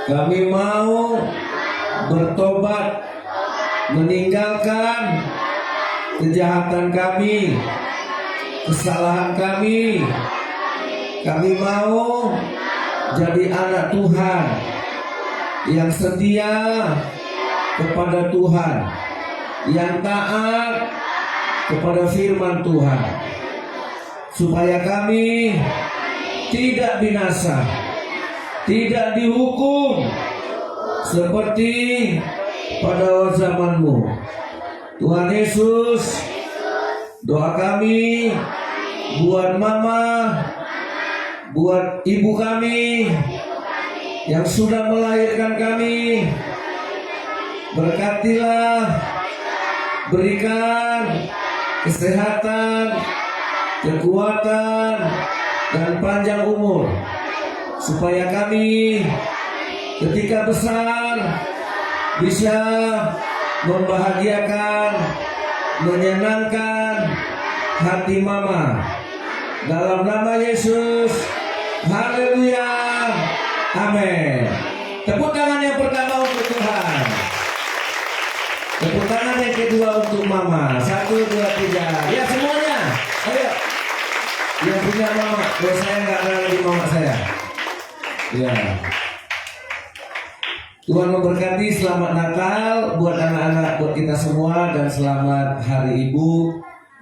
kami mau bertobat, meninggalkan kejahatan kami, kesalahan kami. Kami mau jadi anak Tuhan yang setia kepada Tuhan, yang taat kepada firman Tuhan, supaya kami tidak binasa, tidak dihukum seperti pada zamanmu. Tuhan Yesus, doa kami buat mama, buat ibu kami yang sudah melahirkan kami. Berkatilah, berikan kesehatan, kekuatan, dan panjang umur, supaya kami ketika besar bisa membahagiakan, menyenangkan hati mama. Dalam nama Yesus, haleluya, amin. Tepuk tangan yang pertama untuk Tuhan. Tepuk tangan yang kedua untuk mama. 1, 2, 3. Ya semuanya, ayo. Yang punya mama, buat saya nggak ada lagi mama saya. Ya. Tuhan memberkati. Selamat Natal buat anak-anak, buat kita semua, dan selamat Hari Ibu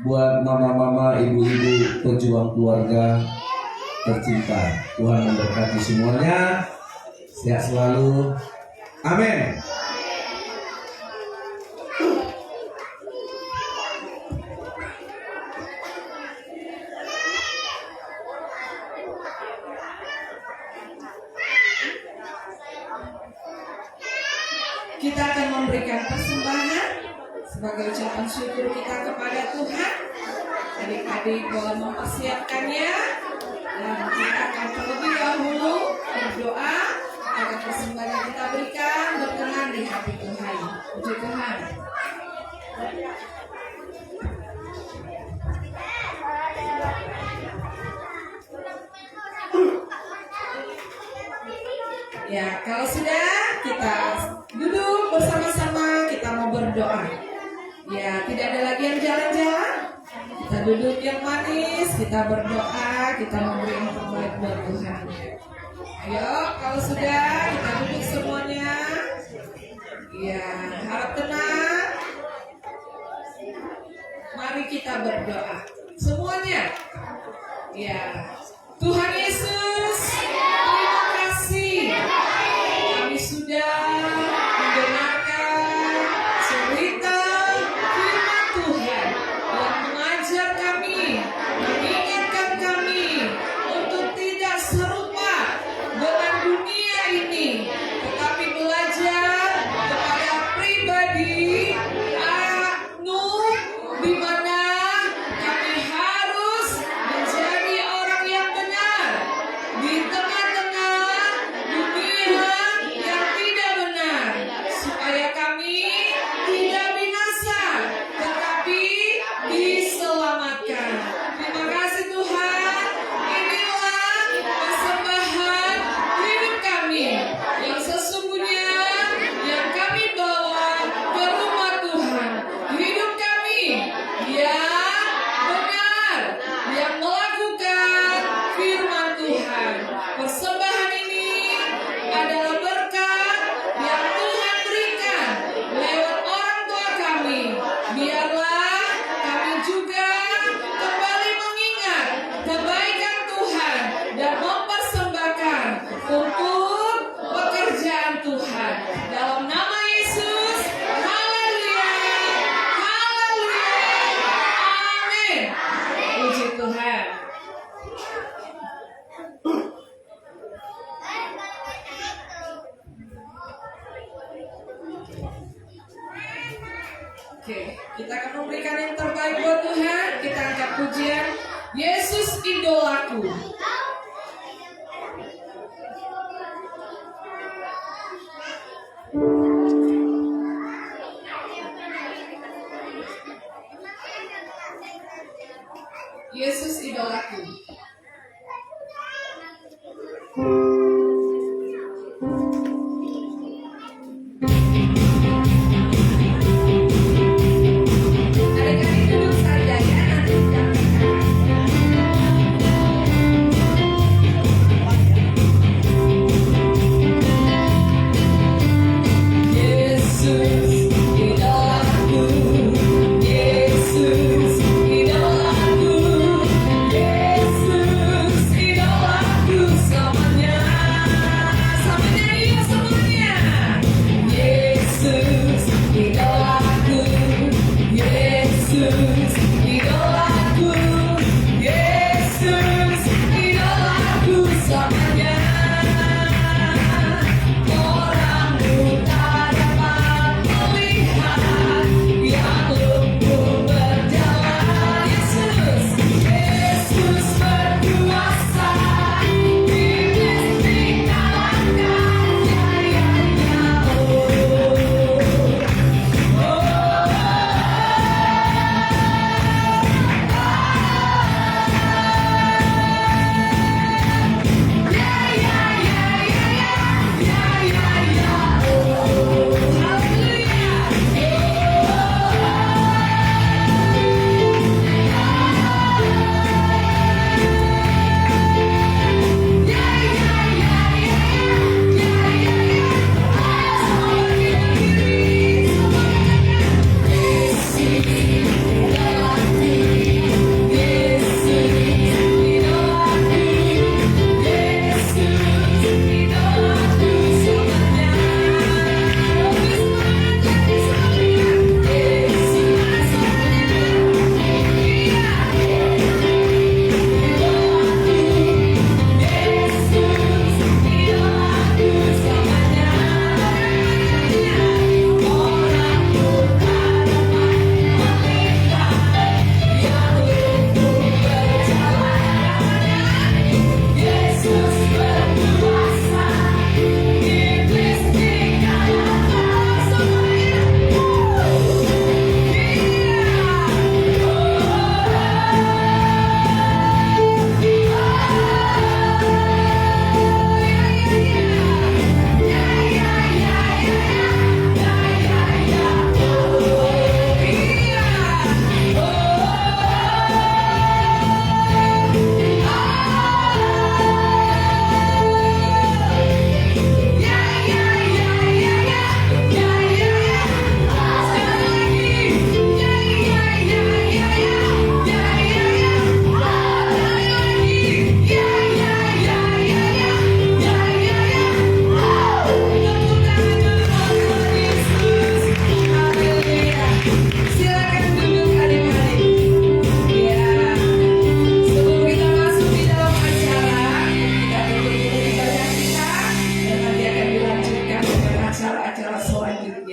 buat mama-mama, ibu-ibu pejuang keluarga tercinta. Tuhan memberkati semuanya. Sehat selalu. Amin. kita akan memberikan persembahan sebagai ucapan syukur kita kepada Tuhan. Adik-adik boleh mempersiapkannya dan kita akan terlebih dahulu berdoa agar persembahan yang kita berikan berkenan di hati Tuhan. Puji Tuhan. Ya, kalau sudah kita duduk bersama-sama, kita mau berdoa. Ya, tidak ada lagi yang jalan-jalan. Kita duduk yang manis, kita berdoa, kita memberi yang terbaik buat Tuhan. Ayo, kalau sudah kita duduk semuanya. Ya, harap tenang. Mari kita berdoa. Semuanya. Ya, Tuhan Yesus, terima kasih. Kami sudah mendengarkan cerita firman Tuhan yang mengajar kami, mengingatkan kami untuk tidak serupa dengan dunia ini, tetapi belajar kepada pribadi Nuh, di mana kami harus menjadi orang yang benar di tengah-tengah dunia yang tidak benar, supaya kami tidak binasa tetapi diselamatkan. Terima kasih Tuhan. Inilah persembahan hidup kami yang sesungguhnya yang kami bawa ke rumah Tuhan. Hidup kami yang benar, yang melakukan firman Tuhan. Persembahan ini adalah berkat yang Tuhan berikan lewat orang tua kami. Biarlah kami juga kembali mengingat kebaikan Tuhan dan mempersembahkan untuk pekerjaan Tuhan. Dalam nama Yesus, haleluya, haleluya, amin. Puji Tuhan. Oke, kita akan memberikan yang terbaik buat Tuhan. Kita angkat pujian Yesus idolaku. Yesus idolaku. Adik-adik duduk saja ya, nanti jangan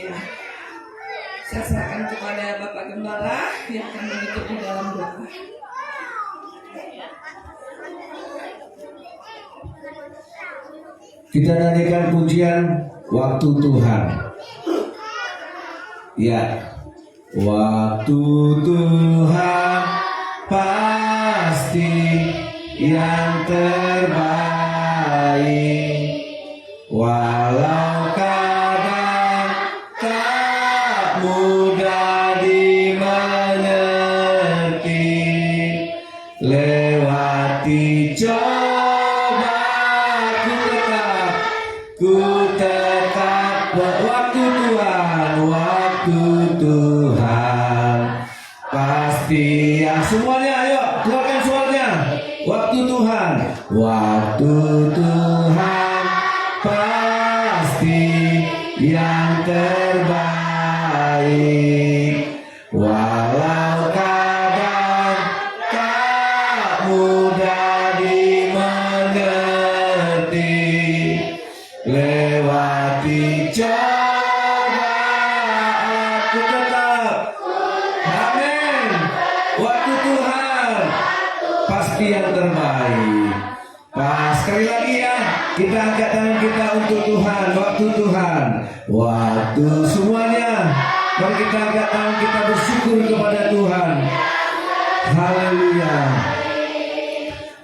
Haleluya. Saya serahkan kepada Bapak Gembala yang akan menutup di dalam doa. Kita nyanyikan pujian Waktu Tuhan. Ya, waktu Tuhan pasti yang terbaik, walau kadang tak mudah dimengerti, lewati coba ku tetap waktu Tuhan pasti yang semuanya, ayo keluarkan suaranya. Waktu Tuhan pasti yang terbaik, walau kadang tak mudah dimengerti, lewati cobaan ku tetap. Amin. Waktu Tuhan pasti yang terbaik. Sekali lagi ya, kita angkat tangan kita untuk Tuhan. Waktu semuanya, mari kita angkat tangan kita bersyukur kepada Tuhan. Haleluya.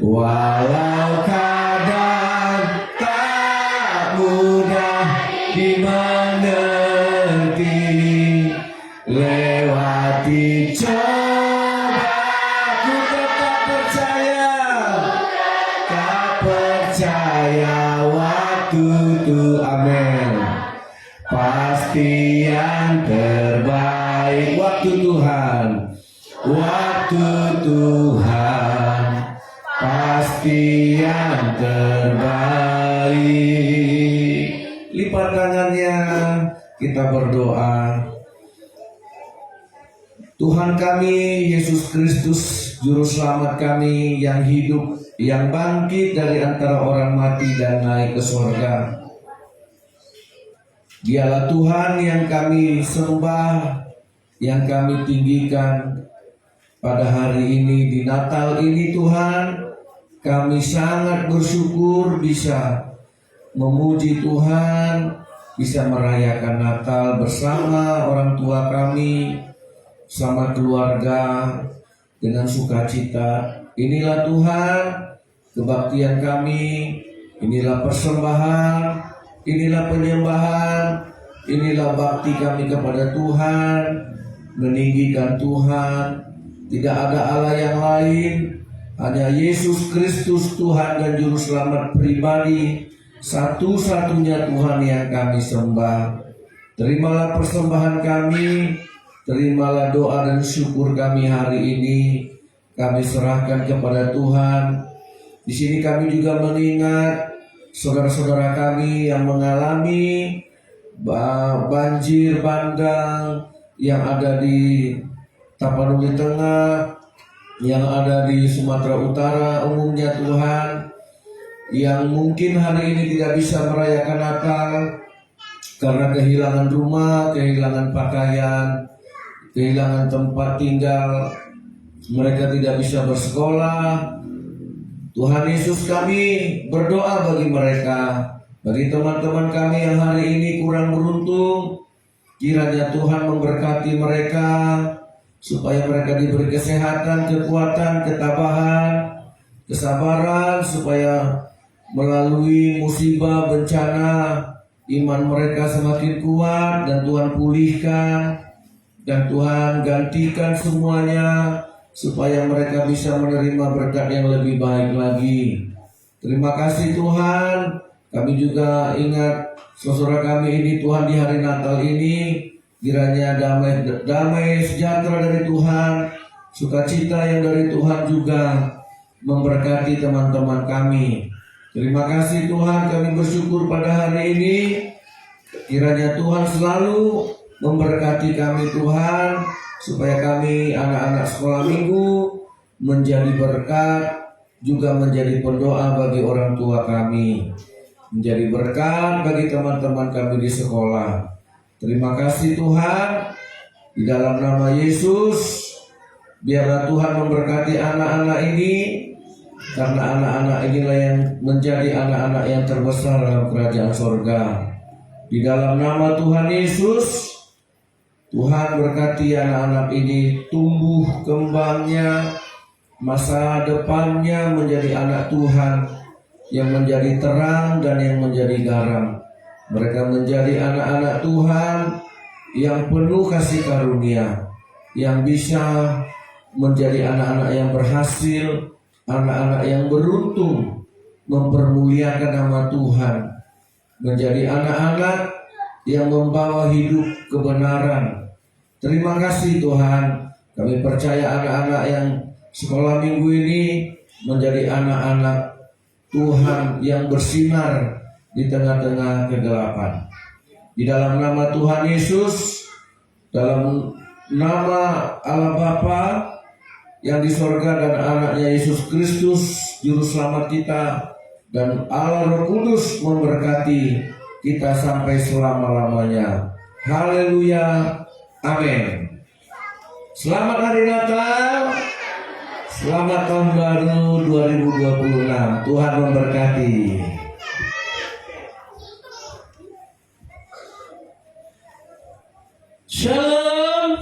Walau kadang tak mudah dimengerti, lewati coba ku tetap percaya, waktu itu, amin, pasti yang terbaik. Waktu Tuhan pasti yang terbaik. Lipat tangannya, kita berdoa. Tuhan kami, Yesus Kristus, Juru Selamat kami yang hidup, yang bangkit dari antara orang mati dan naik ke surga. Dialah Tuhan yang kami sembah, yang kami tinggikan pada hari ini, di Natal ini. Tuhan, kami sangat bersyukur bisa memuji Tuhan, bisa merayakan Natal bersama orang tua kami, sama keluarga dengan sukacita. Inilah Tuhan kebaktian kami, inilah persembahan, inilah penyembahan, inilah bakti kami kepada Tuhan, meninggikan Tuhan. Tidak ada Allah yang lain, hanya Yesus Kristus Tuhan dan Juru Selamat pribadi, satu-satunya Tuhan yang kami sembah. Terimalah persembahan kami, terimalah doa dan syukur kami hari ini. Kami serahkan kepada Tuhan. Di sini kami juga mengingat saudara-saudara kami yang mengalami banjir bandang yang ada di Tapanuli Tengah, yang ada di Sumatera Utara umumnya Tuhan, yang mungkin hari ini tidak bisa merayakan Natal karena kehilangan rumah, kehilangan pakaian, kehilangan tempat tinggal, mereka tidak bisa bersekolah. Tuhan Yesus, kami berdoa bagi mereka, bagi teman-teman kami yang hari ini kurang beruntung. Kiranya Tuhan memberkati mereka, supaya mereka diberi kesehatan, kekuatan, ketabahan, kesabaran, supaya melalui musibah, bencana, iman mereka semakin kuat, dan Tuhan pulihkan, dan Tuhan gantikan semuanya, supaya mereka bisa menerima berkat yang lebih baik lagi. Terima kasih Tuhan. Kami juga ingat saudara kami ini Tuhan, di hari Natal ini, kiranya damai sejahtera dari Tuhan, sukacita yang dari Tuhan juga memberkati teman-teman kami. Terima kasih Tuhan, kami bersyukur pada hari ini. Kiranya Tuhan selalu memberkati kami Tuhan, supaya kami anak-anak sekolah minggu menjadi berkat, juga menjadi pendoa bagi orang tua kami, menjadi berkat bagi teman-teman kami di sekolah. Terima kasih Tuhan, di dalam nama Yesus, biarlah Tuhan memberkati anak-anak ini, karena anak-anak inilah yang menjadi anak-anak yang terbesar dalam kerajaan sorga. Di dalam nama Tuhan Yesus, Tuhan berkati anak-anak ini tumbuh kembangnya, masa depannya menjadi anak Tuhan yang menjadi terang dan yang menjadi garam. Mereka menjadi anak-anak Tuhan yang penuh kasih karunia, yang bisa menjadi anak-anak yang berhasil, anak-anak yang beruntung, mempermuliakan nama Tuhan, menjadi anak-anak yang membawa hidup kebenaran. Terima kasih Tuhan, kami percaya anak-anak yang sekolah minggu ini menjadi anak-anak Tuhan yang bersinar di tengah-tengah kegelapan. Di dalam nama Tuhan Yesus, dalam nama Allah Bapa yang di sorga dan anaknya Yesus Kristus, Juru Selamat kita, dan Allah Roh Kudus memberkati kita sampai selama-lamanya. Haleluya, amin. Selamat Hari Natal, selamat Tahun Baru 2026. Tuhan memberkati. Shalom.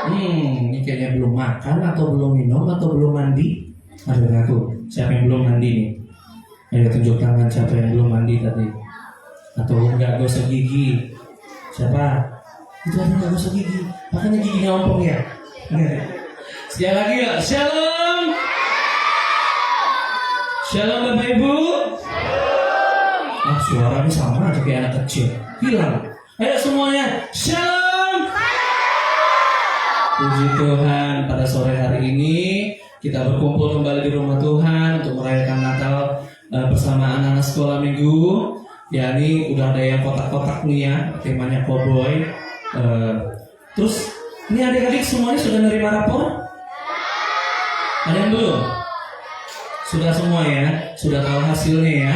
Ini kayaknya belum makan atau belum minum atau belum mandi. Ada aku. Siapa yang belum mandi nih? Ayo tunjuk tangan siapa yang belum mandi tadi. Atau enggak gosok gigi. Siapa? Itu ada enggak gosok gigi. Makanya giginya ompong ya. Sekali lagi ya. Shalom. Shalom Bapak Ibu. Ah, suaranya sama aja kayak anak kecil. Hilang. Ayo semuanya, shalom. Puji Tuhan, pada sore hari ini kita berkumpul kembali di rumah Tuhan untuk merayakan Natal bersama anak-anak sekolah minggu. Ya, ini udah ada yang kotak-kotak nih ya, temanya cowboy. Terus, ini adik-adik semuanya sudah menerima rapor? Ada yang belum? Sudah semua ya? Sudah tahu hasilnya ya?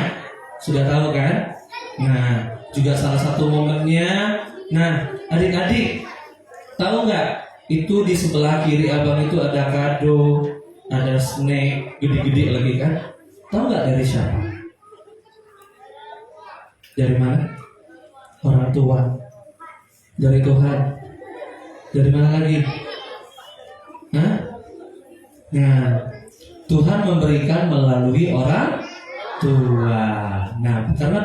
Sudah tahu kan? Nah, juga salah satu momennya. Nah, adik-adik tahu nggak? Itu di sebelah kiri abang itu ada kado, ada snack gede-gede lagi kan? Tahu nggak dari siapa? Dari mana? Orang tua. Dari Tuhan. Dari mana lagi? Hah? Nah, Tuhan memberikan melalui orang tua. Nah, karena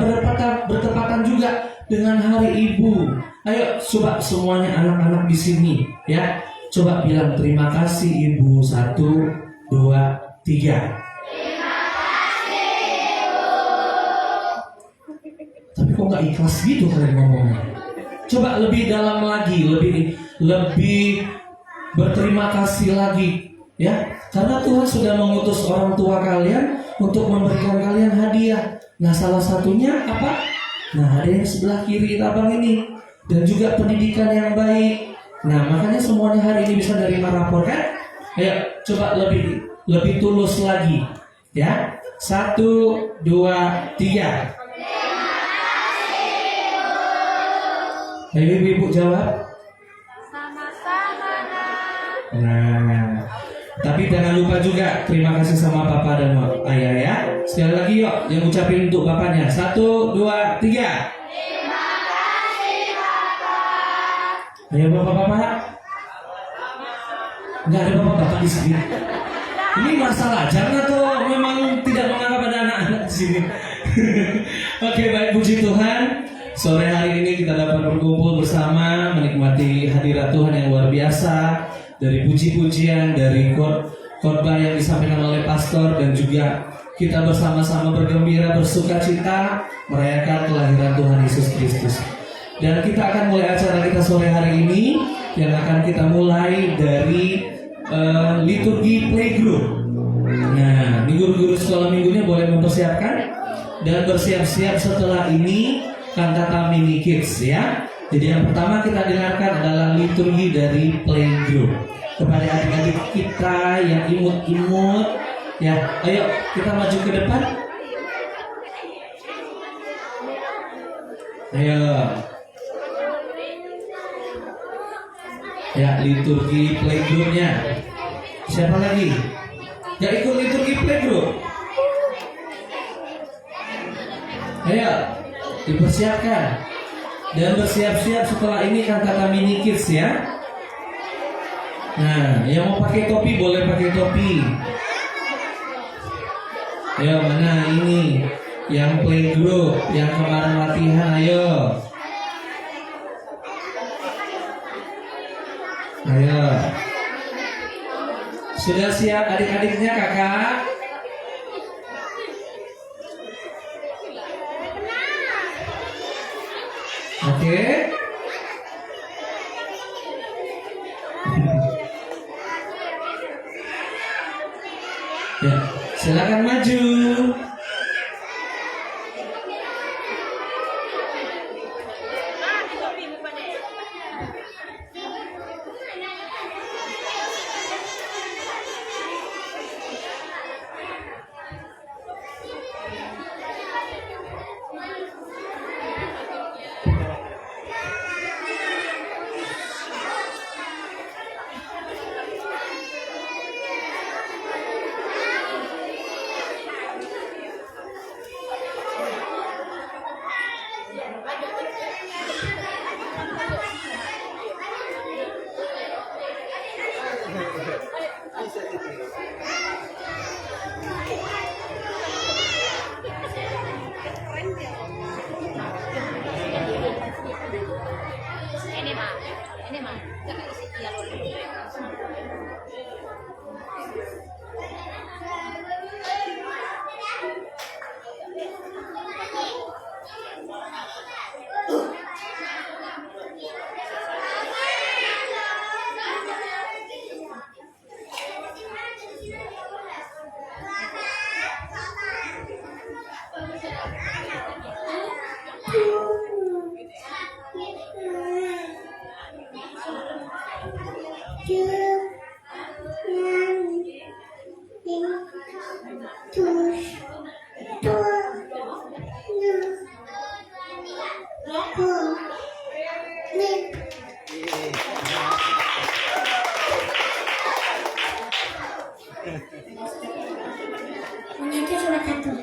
bertepatan juga dengan Hari Ibu. Ayo, coba semuanya anak-anak di sini, ya. Coba bilang terima kasih Ibu. 1, 2, 3. Terima kasih Ibu. Tapi kok nggak ikhlas gitu kalian ngomongnya? Coba lebih dalam lagi, lebih berterima kasih lagi, ya. Karena Tuhan sudah mengutus orang tua kalian untuk memberikan kalian hadiah. Nah, salah satunya apa? Nah, ada yang sebelah kiri abang ini. Dan juga pendidikan yang baik. Nah, makanya semuanya hari ini bisa menerima rapor kan? Ayo, coba lebih tulus lagi. Ya, 1, 2, 3. Ayo ibu jawab. Sama-sama, Nak. Nah, tapi jangan lupa juga terima kasih sama papa dan ayah ya. Sekali lagi yuk, yang ucapin untuk bapaknya. 1, 2, 3. Terima kasih, Bapak. Ayo bapak-bapak. Nggak ada bapak-bapak di sini. Ini masalah ajaran atau memang tidak menganggap ada anak-anak di sini? Oke, baik, puji Tuhan. Sore hari ini kita dapat berkumpul bersama menikmati hadirat Tuhan yang luar biasa. Dari puji-pujian, dari khotbah yang disampaikan oleh pastor, dan juga kita bersama-sama bergembira, bersuka cita merayakan kelahiran Tuhan Yesus Kristus. Dan kita akan mulai acara kita sore hari ini, yang akan kita mulai dari liturgi playgroup. Nah, guru-guru sekolah minggunya boleh mempersiapkan dan bersiap-siap setelah ini kantata mini kids ya. Jadi yang pertama kita dengarkan adalah liturgi dari playgroup. Kepada adik-adik kita yang imut-imut, ya, ayo kita maju ke depan. Ayo. Ya, liturgi playgroup-nya. Siapa lagi? Yang ikut liturgi playgroup? Ayo, dipersiapkan. Dan bersiap-siap setelah ini kan kata mini kids ya. Nah, yang mau pakai topi boleh pakai topi. Ayo, mana ini? Yang playgroup, yang kemarin latihan, ayo. Ayo. Sudah siap adik-adiknya kakak? Oke. Ya, silakan maju. Ini mah, jangan isi dia Menyangka surat satu.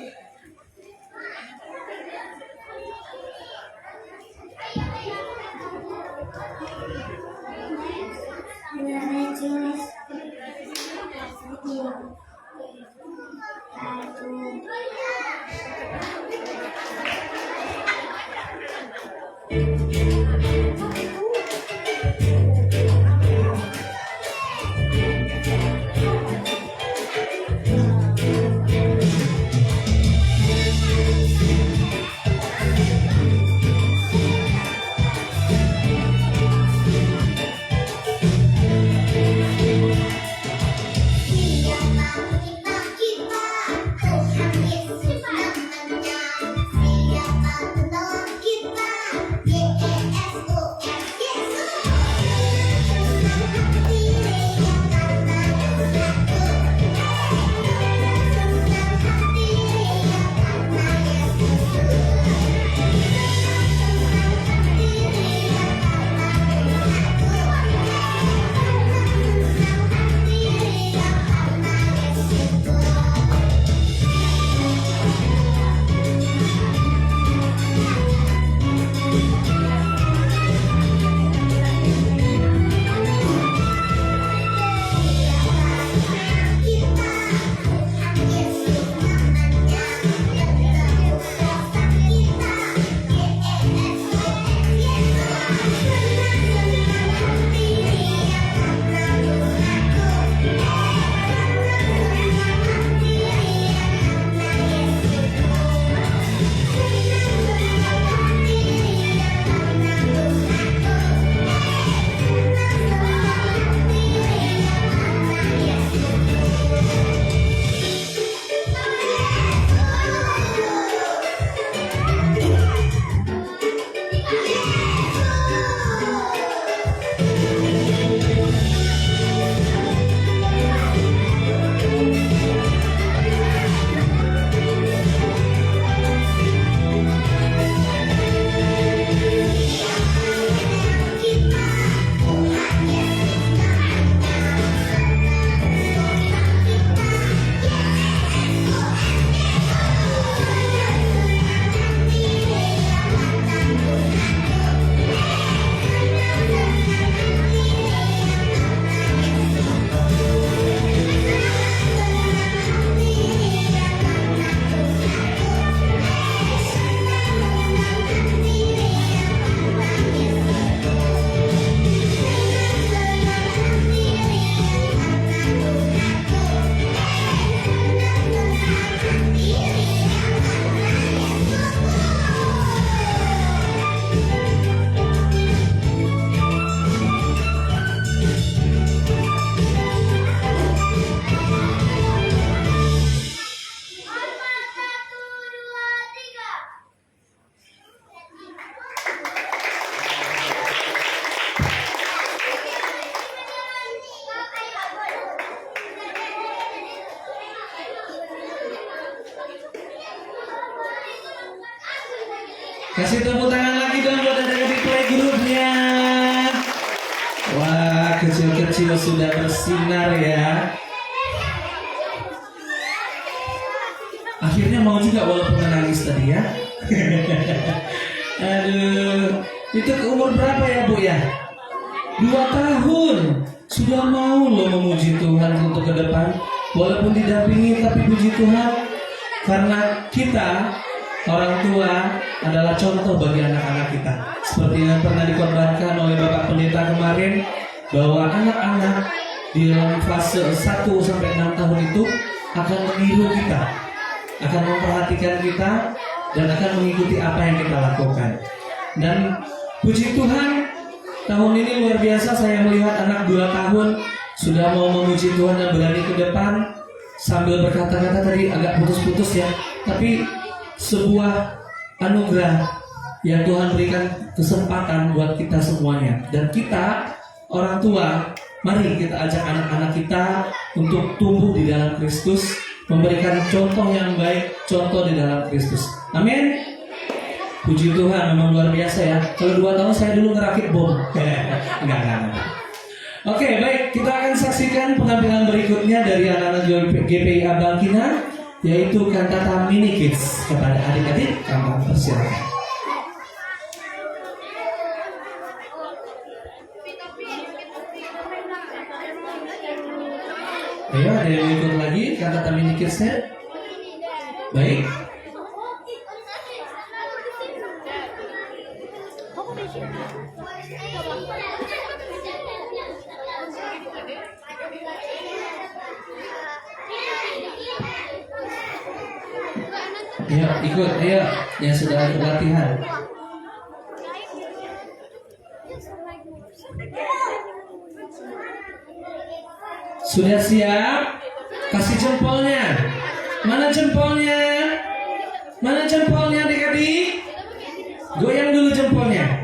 Siapa Kasih tepuk tangan lagi dong buat adik-adik playgroup-nya. Wah, kecil-kecil sudah bersinar ya. Akhirnya mau juga walaupun menangis tadi ya. Aduh, itu ke umur berapa ya Bu ya? 2 tahun. Sudah mau loh memuji Tuhan untuk ke depan. Walaupun didampingi tapi puji Tuhan. Karena kita orang tua adalah contoh bagi anak-anak kita. Seperti yang pernah dikorbankan oleh Bapak Pendeta kemarin, bahwa anak-anak di dalam fase 1 sampai 6 tahun itu akan meniru kita, akan memperhatikan kita, dan akan mengikuti apa yang kita lakukan. Dan puji Tuhan, tahun ini luar biasa saya melihat anak 2 tahun sudah mau memuji Tuhan dan berani ke depan sambil berkata-kata tadi agak putus-putus ya, tapi sebuah anugerah yang Tuhan berikan kesempatan buat kita semuanya. Dan kita orang tua, mari kita ajak anak-anak kita untuk tumbuh di dalam Kristus, memberikan contoh yang baik, contoh di dalam Kristus. Amin. Puji Tuhan, memang luar biasa ya. Kalau 2 tahun saya dulu ngerakit bom. Enggak. Oke, baik, kita akan saksikan penampilan berikutnya dari anak-anak GPIA Bangkina, yaitu kantata Mini Kids. Kepada adik-adik, kami persilakan. Ayo, ada yang ikut lagi kantata Mini Kids-nya? Baik. Ayo, ikut, ayo, yang sudah berlatihan. Sudah siap? Kasih jempolnya. Mana jempolnya? Mana jempolnya adik-adik? Goyang dulu